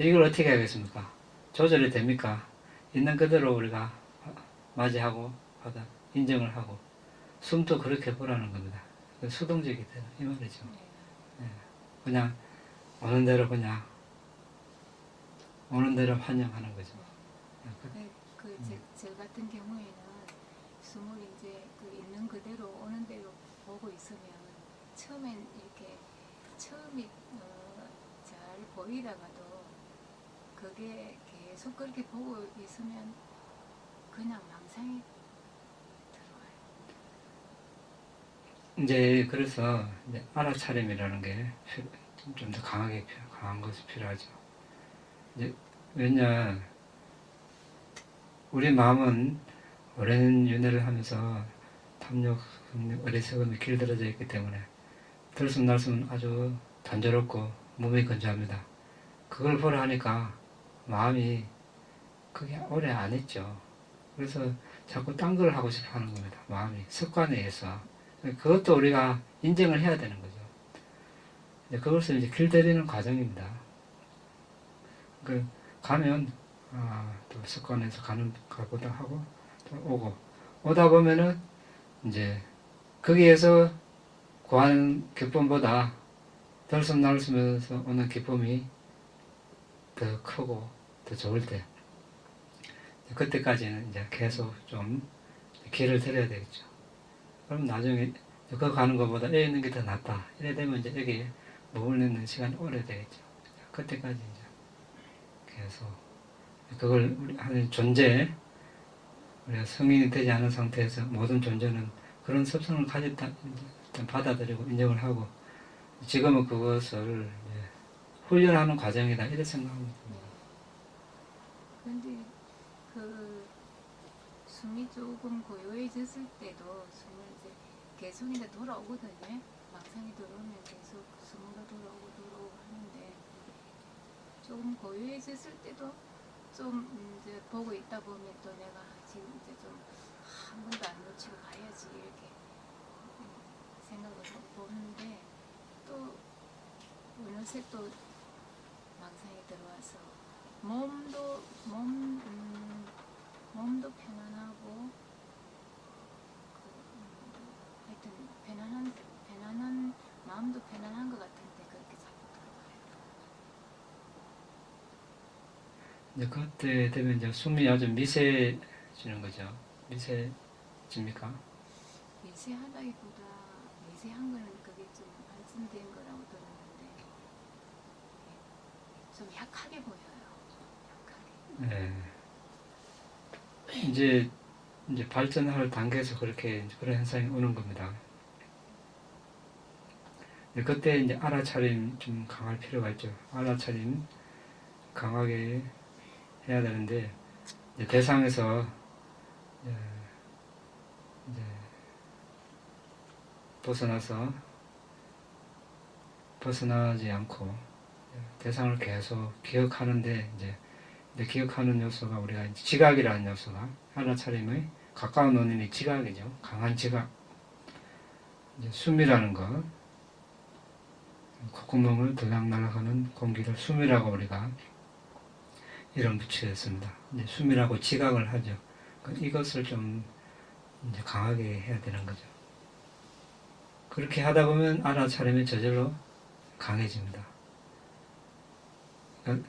이걸 어떻게 하겠습니까? 조절이 됩니까? 있는 그대로 우리가 맞이하고 받아 인정을 하고 숨도 그렇게 보라는 겁니다. 수동적이 되라 이 말이죠. 그냥 오는 대로 그냥 오는 대로 환영하는 거죠. 저 같은 경우에는 숨을 이제 그 있는 그대로 오는 대로 보고 있으면 처음엔 이렇게 처음이 잘 보이다가도 그게 계속 그렇게 보고 있으면 그냥 망상이 들어와요. 이제 그래서 이제 알아차림이라는 게 좀 더 강한 것이 필요하죠. 이제 왜냐 우리 마음은 오랜 윤회를 하면서 탐욕, 어리석음이 길들여져 있기 때문에 들숨 날숨은 아주 단조롭고 몸이 건조합니다. 그걸 보라 하니까 마음이 그게 오래 안 있죠. 그래서 자꾸 딴 걸 하고 싶어 하는 겁니다. 마음이 습관에 의해서. 그것도 우리가 인정을 해야 되는 거죠. 그것을 이제 길들이는 과정입니다. 가면 또 습관에서 가보다 하고 또 오고 오다 보면은 이제 거기에서 구하는 기쁨보다 들숨날숨에서 오는 기쁨이 더 크고 더 좋을 때 그때까지는 이제 계속 좀 길을 들여야 되겠죠. 그럼 나중에 그거 가는 것보다 애 있는 게 더 낫다. 이래 되면 이제 여기 머물는 시간이 오래되겠죠. 그때까지 이제 계속 그걸 우리 하는 존재, 우리가 성인이 되지 않은 상태에서 모든 존재는 그런 습성을 가졌다, 일단 받아들이고 인정을 하고 지금은 그것을 훈련하는 과정이다 이렇게 생각합니다. 그런데 그 숨이 조금 고요해졌을 때도 숨을 이제 계속 이제 돌아오거든요. 망상이 들어오면 계속 숨으로 돌아오고 하는데 조금 고요해졌을 때도 좀 이제 보고 있다 보면 또 내가 지금 이제 좀 한 번도 안 놓치고 봐야지 이렇게 생각을 하고 보는데 또 어느새 또 망상이 들어와서 몸도 편안하고 하여튼 편안한 마음도 편안한 것 같은데 그렇게 자꾸 들어와요. 이제 그때 되면 이제 숨이 아주 미세해지는 거죠. 미세해집니까? 미세하다기보다 미세한 거는 그게 좀 발전된 거라고 들었는데 좀 약하게 보여요. 약하게. 네. 이제 발전할 단계에서 그렇게 그런 현상이 오는 겁니다. 그때 이제 알아차림 좀 강할 필요가 있죠. 알아차림 강하게 해야 되는데 이제 대상에서 이제 벗어나지 않고 대상을 계속 기억하는데 이제 기억하는 요소가 우리가 이제 지각이라는 요소가 알아차림의 가까운 원인이 지각이죠. 강한 지각. 이제 숨이라는 것. 콧구멍을 들락날락하는 공기를 숨이라고 우리가 이름 붙였습니다. 이제 숨이라고 지각을 하죠. 이것을 좀 이제 강하게 해야 되는 거죠. 그렇게 하다 보면 알아차림이 저절로 강해집니다. 그러니까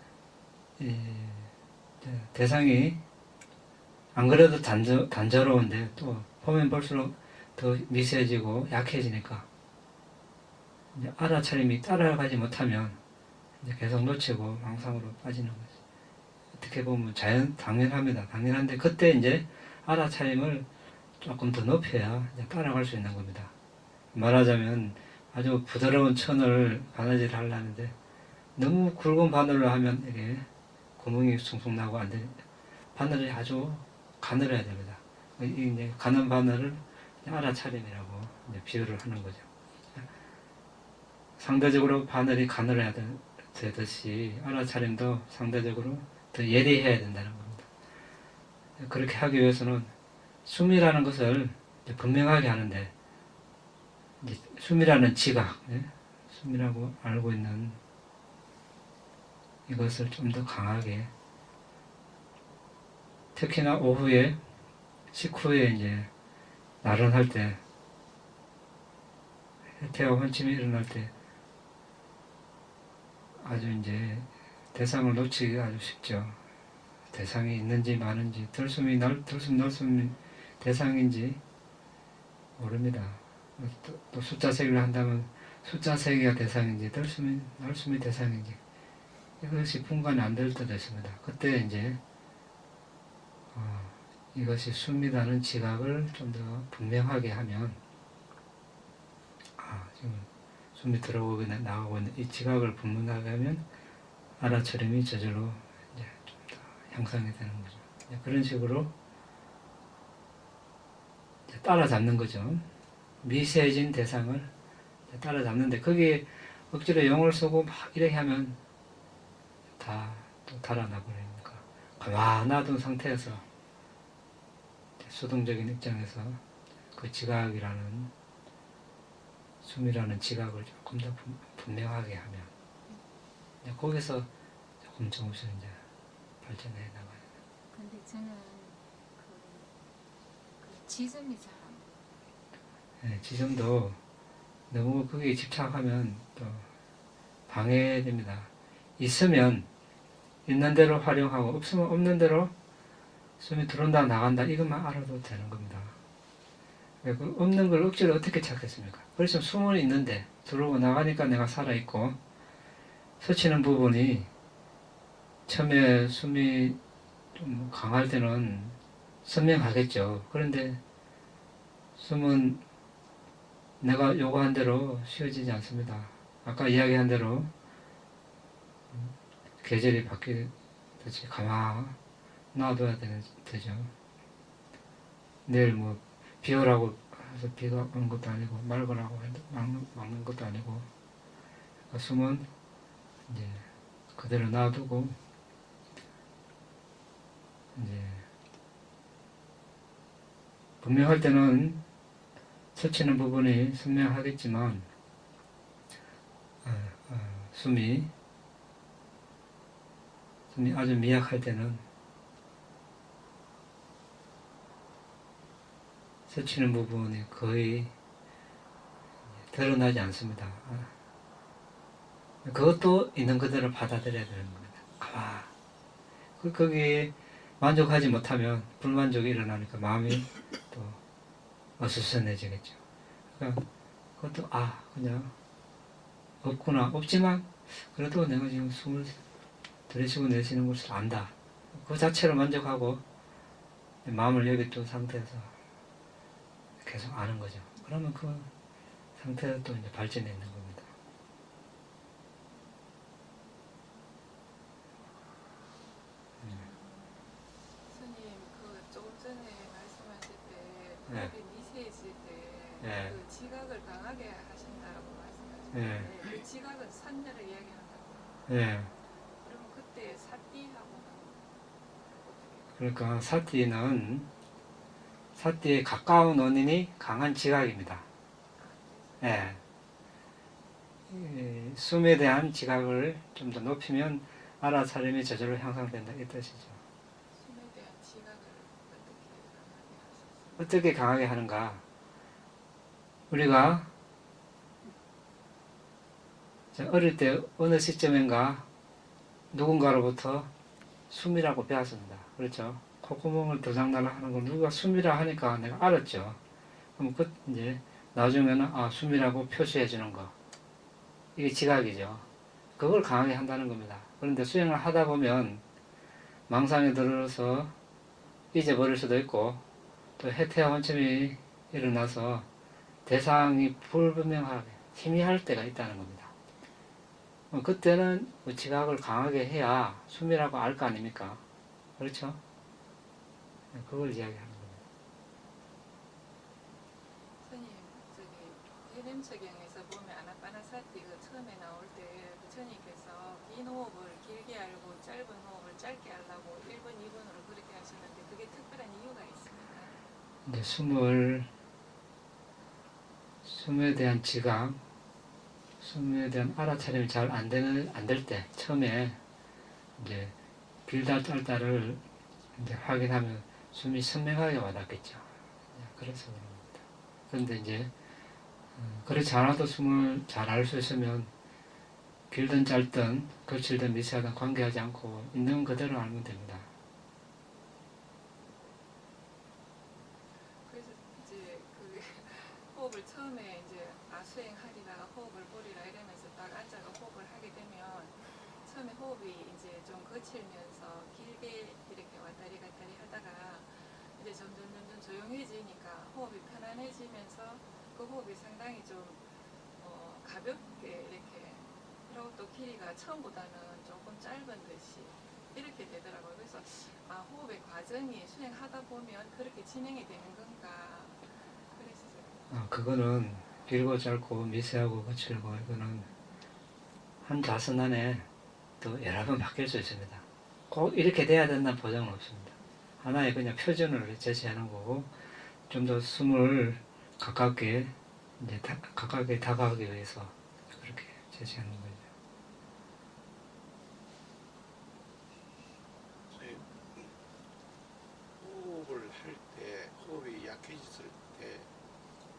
대상이 안 그래도 단조로운데 또 보면 볼수록 더 미세해지고 약해지니까 이제 알아차림이 따라가지 못하면 이제 계속 놓치고 망상으로 빠지는 거죠. 어떻게 보면 당연합니다. 당연한데 그때 이제 알아차림을 조금 더 높여야 이제 따라갈 수 있는 겁니다. 말하자면 아주 부드러운 천을 바느질을 하려는데 너무 굵은 바늘로 하면 이게 구멍이 숭숭 나고 안 되니까 바늘이 아주 가늘어야 됩니다. 이제 가는 바늘을 알아차림이라고 이제 비유를 하는 거죠. 상대적으로 바늘이 가늘어야 되듯이 알아차림도 상대적으로 더 예리해야 된다는 겁니다. 그렇게 하기 위해서는 숨이라는 것을 분명하게 하는데 숨이라는 지각, 숨이라고 알고 있는 이것을 좀 더 강하게 특히나 오후에 식후에 이제 나른할 때 해태와 혼침이 일어날 때 아주 이제 대상을 놓치기가 아주 쉽죠. 대상이 있는지 많은지 들숨이 넓숨이 대상인지 모릅니다. 또 숫자 세기를 한다면 숫자 세기가 대상인지 넓숨이 대상인지 이것이 분간이 안 될 때도 있습니다. 그때 이제 이것이 숨이라는 지각을 좀 더 분명하게 하면 지금 숨이 들어오고 나가고 있는 이 지각을 분명하게 하면 알아차림이 저절로 이제 좀 더 향상이 되는 거죠. 그런 식으로 이제 따라잡는 거죠. 미세해진 대상을 따라잡는데 거기에 억지로 영을 쓰고 막 이렇게 하면 다 또 달아나 버리니까 가만히 놔둔 상태에서 수동적인 입장에서 그 지각이라는 숨이라는 지각을 조금 더 분명하게 하면 거기서 조금씩 이제 발전해 나가요. 근데 저는 그 지점이 잘 안 보여요. 지점도 너무 거기에 집착하면 또 방해됩니다. 있으면 있는 대로 활용하고 없으면 없는 대로 숨이 들어온다 나간다 이것만 알아도 되는 겁니다. 그 없는 걸 억지로 어떻게 찾겠습니까? 그래서 숨은 있는데 들어오고 나가니까 내가 살아있고 스치는 부분이 처음에 숨이 좀 강할 때는 선명하겠죠. 그런데 숨은 내가 요구한 대로 쉬어지지 않습니다. 아까 이야기한 대로 계절이 바뀌듯이 가만히 놔둬야 되죠. 내일 비 오라고 해서 비가 오는 것도 아니고 말거라고 해도 막는 것도 아니고 숨은 이제 그대로 놔두고 이제 분명할 때는 스치는 부분이 선명하겠지만 숨이 아주 미약할 때는 스치는 부분이 거의 드러나지 않습니다. 그것도 있는 그대로 받아들여야 되는 겁니다. 가만. 거기에 만족하지 못하면 불만족이 일어나니까 마음이 또 어수선해지겠죠. 그러니까 그것도 그냥 없구나. 없지만 그래도 내가 지금 숨을 들이쉬고 내쉬는 것을 안다. 그 자체로 만족하고 마음을 여기 둔 상태에서 계속 아는 거죠. 그러면 그 상태로 또 이제 발전해 있는 겁니다. 전에 말씀하실 때 네. 호흡이 미세해질 때 네. 그 지각을 강하게 하신다고 말씀하셨는데 네. 그 지각은 산녀를 이야기한다고. 예. 그러면 그때 사띠하고는 어떻게? 그러니까 사띠에 가까운 원인이 강한 지각입니다. 예. 이 숨에 대한 지각을 좀 더 높이면 알아차림이 저절로 향상된다 이 뜻이죠. 숨에 대한 지각을 어떻게 강하게 하셨어요? 어떻게 강하게 하는가? 우리가 어릴 때 어느 시점인가 누군가로부터 숨이라고 배웠습니다. 그렇죠? 콧구멍을 들락날락 하는 걸 누가 숨이라 하니까 내가 알았죠. 그럼 이제 나중에는 숨이라고 표시해 주는 거. 이게 지각이죠. 그걸 강하게 한다는 겁니다. 그런데 수행을 하다 보면 망상에 들어서 잊어버릴 수도 있고 또 해태와 원점이 일어나서 대상이 불분명하게 희미할 때가 있다는 겁니다. 그때는 지각을 강하게 해야 숨이라고 알 거 아닙니까? 그렇죠? 그걸 이야기하는 겁니다. 선생님, 해림처경에서 보면 아나파나사티 그 처음에 나올 때 부처님께서 긴 호흡을 길게 알고 짧은 호흡을 짧게 하려고 1번, 2번으로 그렇게 하셨는데 그게 특별한 이유가 있습니까? 이제 숨에 대한 지각, 숨에 대한 알아차림이 잘 안 될 때, 처음에 이제 길다 짧다를 이제 확인하면 숨이 선명하게 와닿겠죠. 그래서 그런 겁니다. 그런데 이제 그렇지 않아도 숨을 잘 알 수 있으면 길든 짧든 거칠든 미세하든 관계하지 않고 있는 그대로 알면 됩니다. 그래서 이제 그 호흡을 처음에 이제 수행하리라 호흡을 보리라 이러면서 딱 앉아가 호흡을 하게 되면 처음에 호흡이 이제 좀 거칠면서 길게 이렇게 왔다리 갔다리 하다가 이제 점점 조용해지니까 호흡이 편안해지면서 그 호흡이 상당히 좀 가볍게 이렇게 그리고 또 길이가 처음보다는 조금 짧은 듯이 이렇게 되더라고요. 그래서 호흡의 과정이 수행하다 보면 그렇게 진행이 되는 건가 그랬어요. 그거는 길고 짧고 미세하고 거칠고 이거는 한 자선 안에 또 여러 번 바뀔 수 있습니다. 꼭 이렇게 돼야 된다는 보장은 없습니다. 하나의 그냥 표준을 제시하는 거고 좀 더 숨을 가깝게 다가가기 위해서 그렇게 제시하는 거죠. 호흡을 할 때 호흡이 약해졌을 때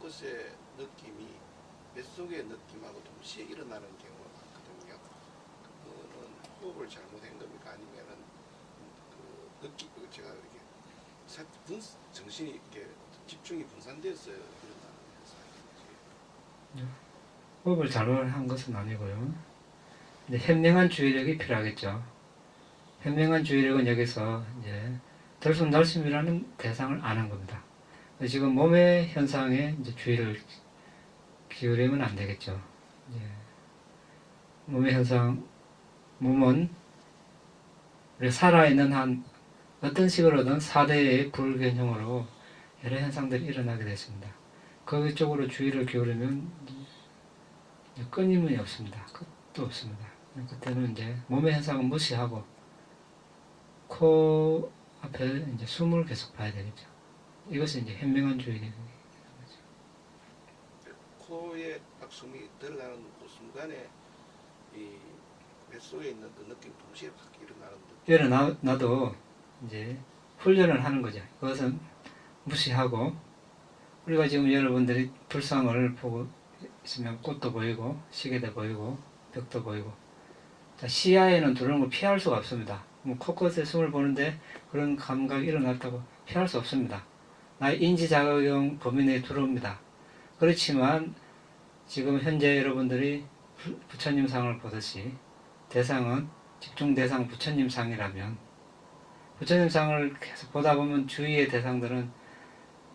코끝의 느낌이 뱃속의 느낌하고 동시에 일어나는 경우가 많거든요. 그거는 호흡을 잘못한 겁니까? 아니면은 그 느낌 제가 이렇게 정신이 이렇게 집중이 분산돼서 일어나는 현상인지. 호흡을 잘못한 것은 아니고요. 이제 현명한 주의력이 필요하겠죠. 현명한 주의력은 여기서 이제 들숨날숨이라는 대상을 아는 겁니다. 지금 몸의 현상에 이제 주의를 기울이면 안 되겠죠. 몸의 현상, 몸은 우리 살아있는 한 어떤 식으로든 4대의 불변형으로 여러 현상들이 일어나게 됐습니다. 그 쪽으로 주의를 기울이면 끊임이 없습니다. 끝도 없습니다. 그때는 이제 몸의 현상은 무시하고 코 앞에 이제 숨을 계속 봐야 되겠죠. 이것이 이제 현명한 주의력이 되는 거죠. 코에 딱 숨이 들어가는 그 순간에 이 뱃속에 있는 그 느낌 동시에 확 일어나는 느낌. 일어나도 이제 훈련을 하는 거죠. 그것은 무시하고 우리가 지금 여러분들이 불상을 보고 있으면 꽃도 보이고 시계도 보이고 벽도 보이고 시야에는 들어오는 걸 피할 수가 없습니다. 코끝에 숨을 보는데 그런 감각이 일어났다고 피할 수 없습니다. 나의 인지작용 범위 내에 들어옵니다. 그렇지만 지금 현재 여러분들이 부처님 상을 보듯이 대상은 집중 대상 부처님 상이라면 부처님 상을 계속 보다 보면 주위의 대상들은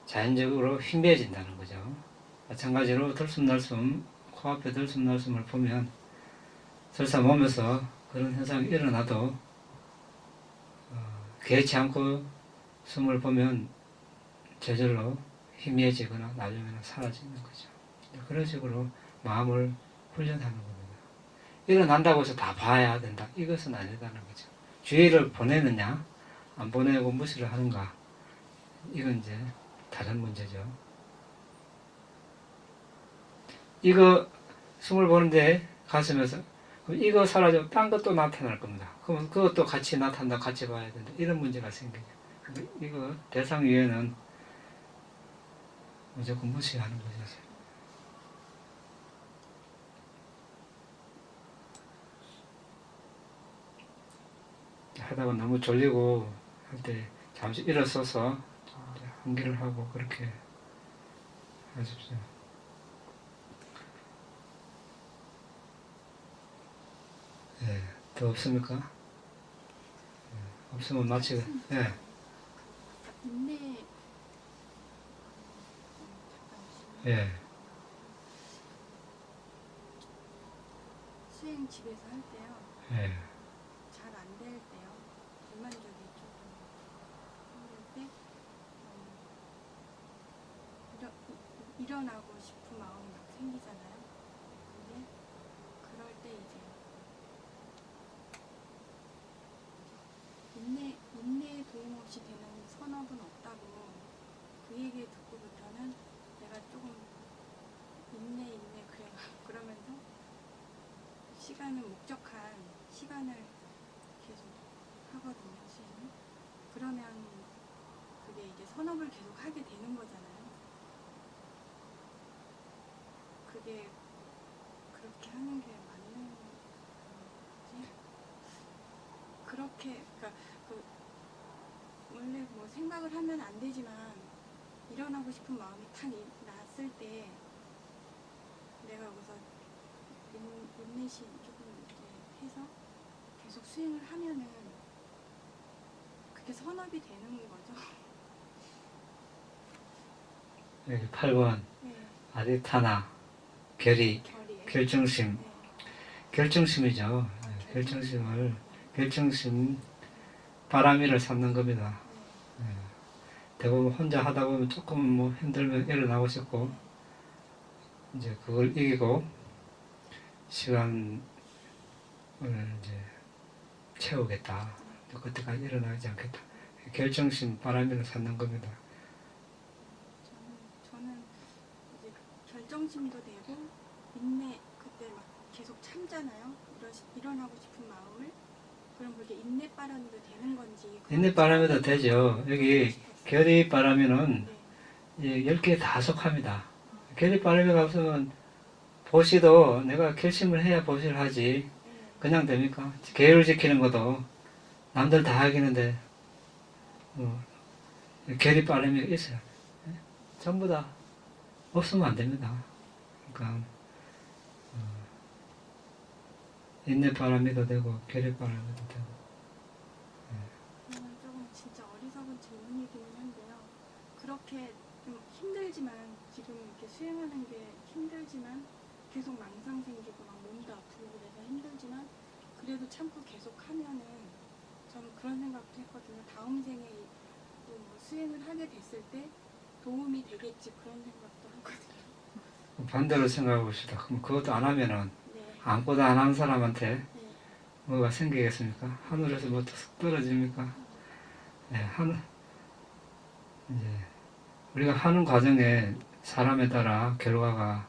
자연적으로 희미해진다는 거죠. 마찬가지로 들숨날숨, 코앞에 들숨날숨을 보면 설사 몸에서 그런 현상이 일어나도 개의치 않고 숨을 보면 저절로 희미해지거나 나중에는 사라지는 거죠. 그런 식으로 마음을 훈련하는 겁니다. 일어난다고 해서 다 봐야 된다. 이것은 아니다는 거죠. 주의를 보내느냐, 안 보내고 무시를 하는가. 이건 이제 다른 문제죠. 이거 숨을 보는데 가슴에서 그럼 이거 사라지면 딴 것도 나타날 겁니다. 그럼 그것도 같이 나타난다, 같이 봐야 된다. 이런 문제가 생기죠. 이거 대상 위에는 무조건 무시하는 거죠. 하다가 너무 졸리고 할 때 잠시 일어서서 환기를 하고 그렇게 하십시오. 예, 더 없습니까? 없으면 마치고, 예. 인내 예, 수행 집에서 할 때요. 예, 잘 안 될 때요. 불만족이 조금 힘들 때 일어나고 싶은 마음이 막 생기잖아요. 근데 그럴 때 이제 인내에 도움 없이 되는 선업은 없다고 그 얘기 듣고부터는 내가 조금 인내 그래 그러면서 시간을 목적한 시간을 계속 하거든요, 수행을. 그러면 그게 이제 선업을 계속 하게 되는 거잖아요. 그게 그렇게 하는 게 맞는 거지? 그렇게, 그러니까 원래 뭐 생각을 하면 안 되지만 일어나고 싶은 마음이 탁 났을 때 내가 여기서 인내심 조금 이렇게 해서 계속 수행을 하면은 그게 선업이 되는 거죠. 여기 8번 네, 아디타나 결의, 결의에. 결정심, 네. 결정심이죠. 결정심 바람이를 삼는 겁니다. 네. 대부분 혼자 하다 보면 조금 뭐 힘들면 일어나고 싶고 이제 그걸 이기고 시간을 이제 채우겠다. 그때까지 일어나지 않겠다. 결정심 바람이를 삼는 겁니다. 저는 이제 결정심도 되고 인내 그때 막 계속 참잖아요. 일어나고 싶은 마음을. 그럼 그게 인내 바람도 되는 건지. 인내 바람에도 되죠. 여기 결의 바람에는 네. 10개 다 속합니다. 결의 바람에 가서는 보시도 내가 결심을 해야 보시를 하지. 네. 그냥 됩니까? 계율 지키는 것도 남들 다 하기는데 결의 바람이 있어요. 전부 다 없으면 안 됩니다. 그러니까 인내 바람에도 되고 결의 바람에도 되고. 조금 진짜 어리석은 질문이기는 한데요. 그렇게 좀 힘들지만 지금 이렇게 수행하는 게 힘들지만 계속 망상 생기고 막 몸도 아프고 그래서 힘들지만 그래도 참고 계속 하면은 저는 그런 생각도 했거든요. 다음 생에 또 뭐 수행을 하게 됐을 때 도움이 되겠지 그런 생각도 하거든요. 반대로 생각해 봅시다. 그럼 그것도 안 하면은 네. 아무것도 안 하는 사람한테 네. 뭐가 생기겠습니까? 하늘에서 뭐 떨어집니까? 네, 이제 우리가 하는 과정에 사람에 따라 결과가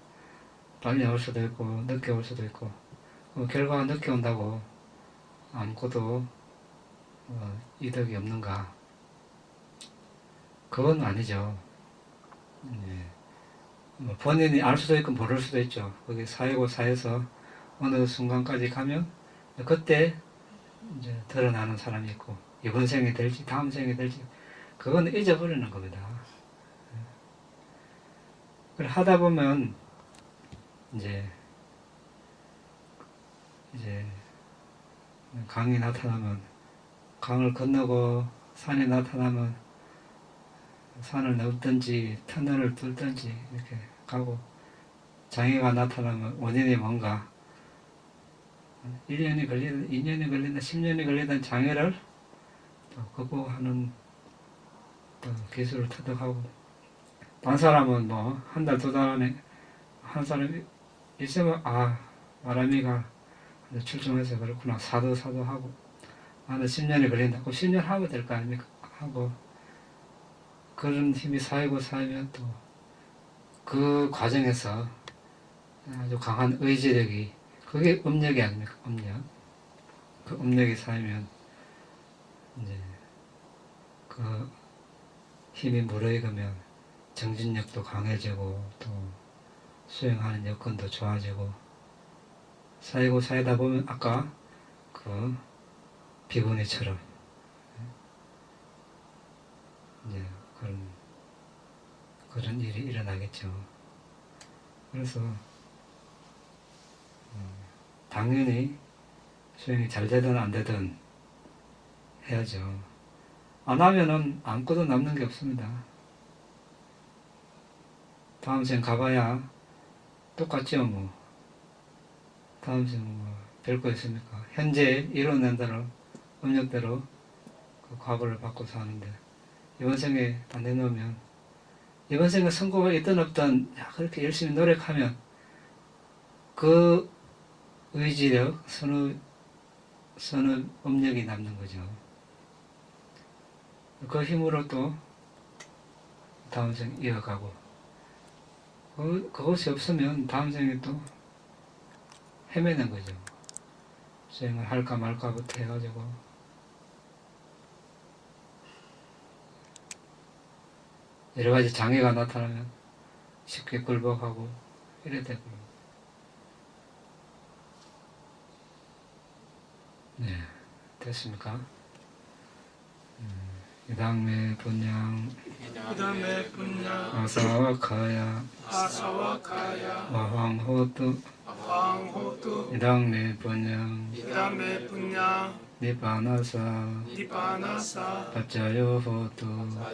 빨리 올 수도 있고 늦게 올 수도 있고 결과가 늦게 온다고 아무것도 이득이 없는가? 그건 아니죠. 본인이 알 수도 있고 모를 수도 있죠. 거기 사회고 사에서 어느 순간까지 가면 그때 이제 드러나는 사람이 있고 이번 생이 될지 다음 생이 될지 그건 잊어버리는 겁니다. 그걸 하다 보면 이제 강이 나타나면 강을 건너고 산이 나타나면 산을 넘든지 터널을 뚫든지 이렇게 가고 장애가 나타나면 원인이 뭔가 1년이 걸리든 2년이 걸리든 10년이 걸리든 장애를 또 극복하는 또 기술을 터득하고 딴 사람은 뭐 한 달, 두 달 안에 한 사람이 있으면 마람이가 출중해서 그렇구나 사도 하고 나 10년이 걸린다. 그럼 10년 하고 될 거 아닙니까? 하고 그런 힘이 쌓이면 또 그 과정에서 아주 강한 의지력이 그게 업력이 아닙니까? 업력. 그 업력이 쌓이면 이제 그 힘이 무르익으면 정진력도 강해지고 또 수행하는 여건도 좋아지고 쌓이다 보면 아까 그 비구니처럼 이제 그런 일이 일어나겠죠. 그래서 당연히 수행이 잘 되든 안 되든 해야죠. 안 하면은 아무것도 남는 게 없습니다. 다음 생 가봐야 똑같죠 뭐. 다음 생 뭐 별 거 있습니까? 현재 이뤄낸 대로 업력대로 그 과거를 받고 사는데 이번 생에 안 내놓으면 이번 생에 성공을 있든 없든 그렇게 열심히 노력하면 그 의지력, 선의 업력이 남는 거죠. 그 힘으로 또 다음 생 이어가고 그것이 없으면 다음 생에 또 헤매는 거죠. 수행을 할까 말까부터 해가지고 여러 가지 장애가 나타나면 쉽게 굴복하고 이래 되고. 네, 됐습니까? 이당매 분양 이담의 분야 아사와카야 아사와카야 와황호뚜 왕호두 이당매 분양 이담의 분야 니바나사 니바나사 파짜요호뚜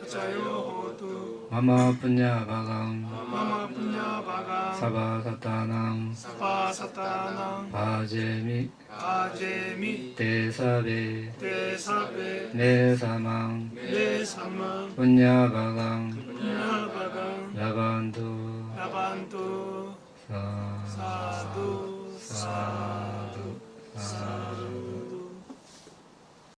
자요호두 마마 분야바강 마마 분야 바강 사바사타낭 사바사타낭 바제미 아제미 대사베 대사베 메사망 내사망 분야바강 분야바강 라반두 라반두 사두 사두 사두 사두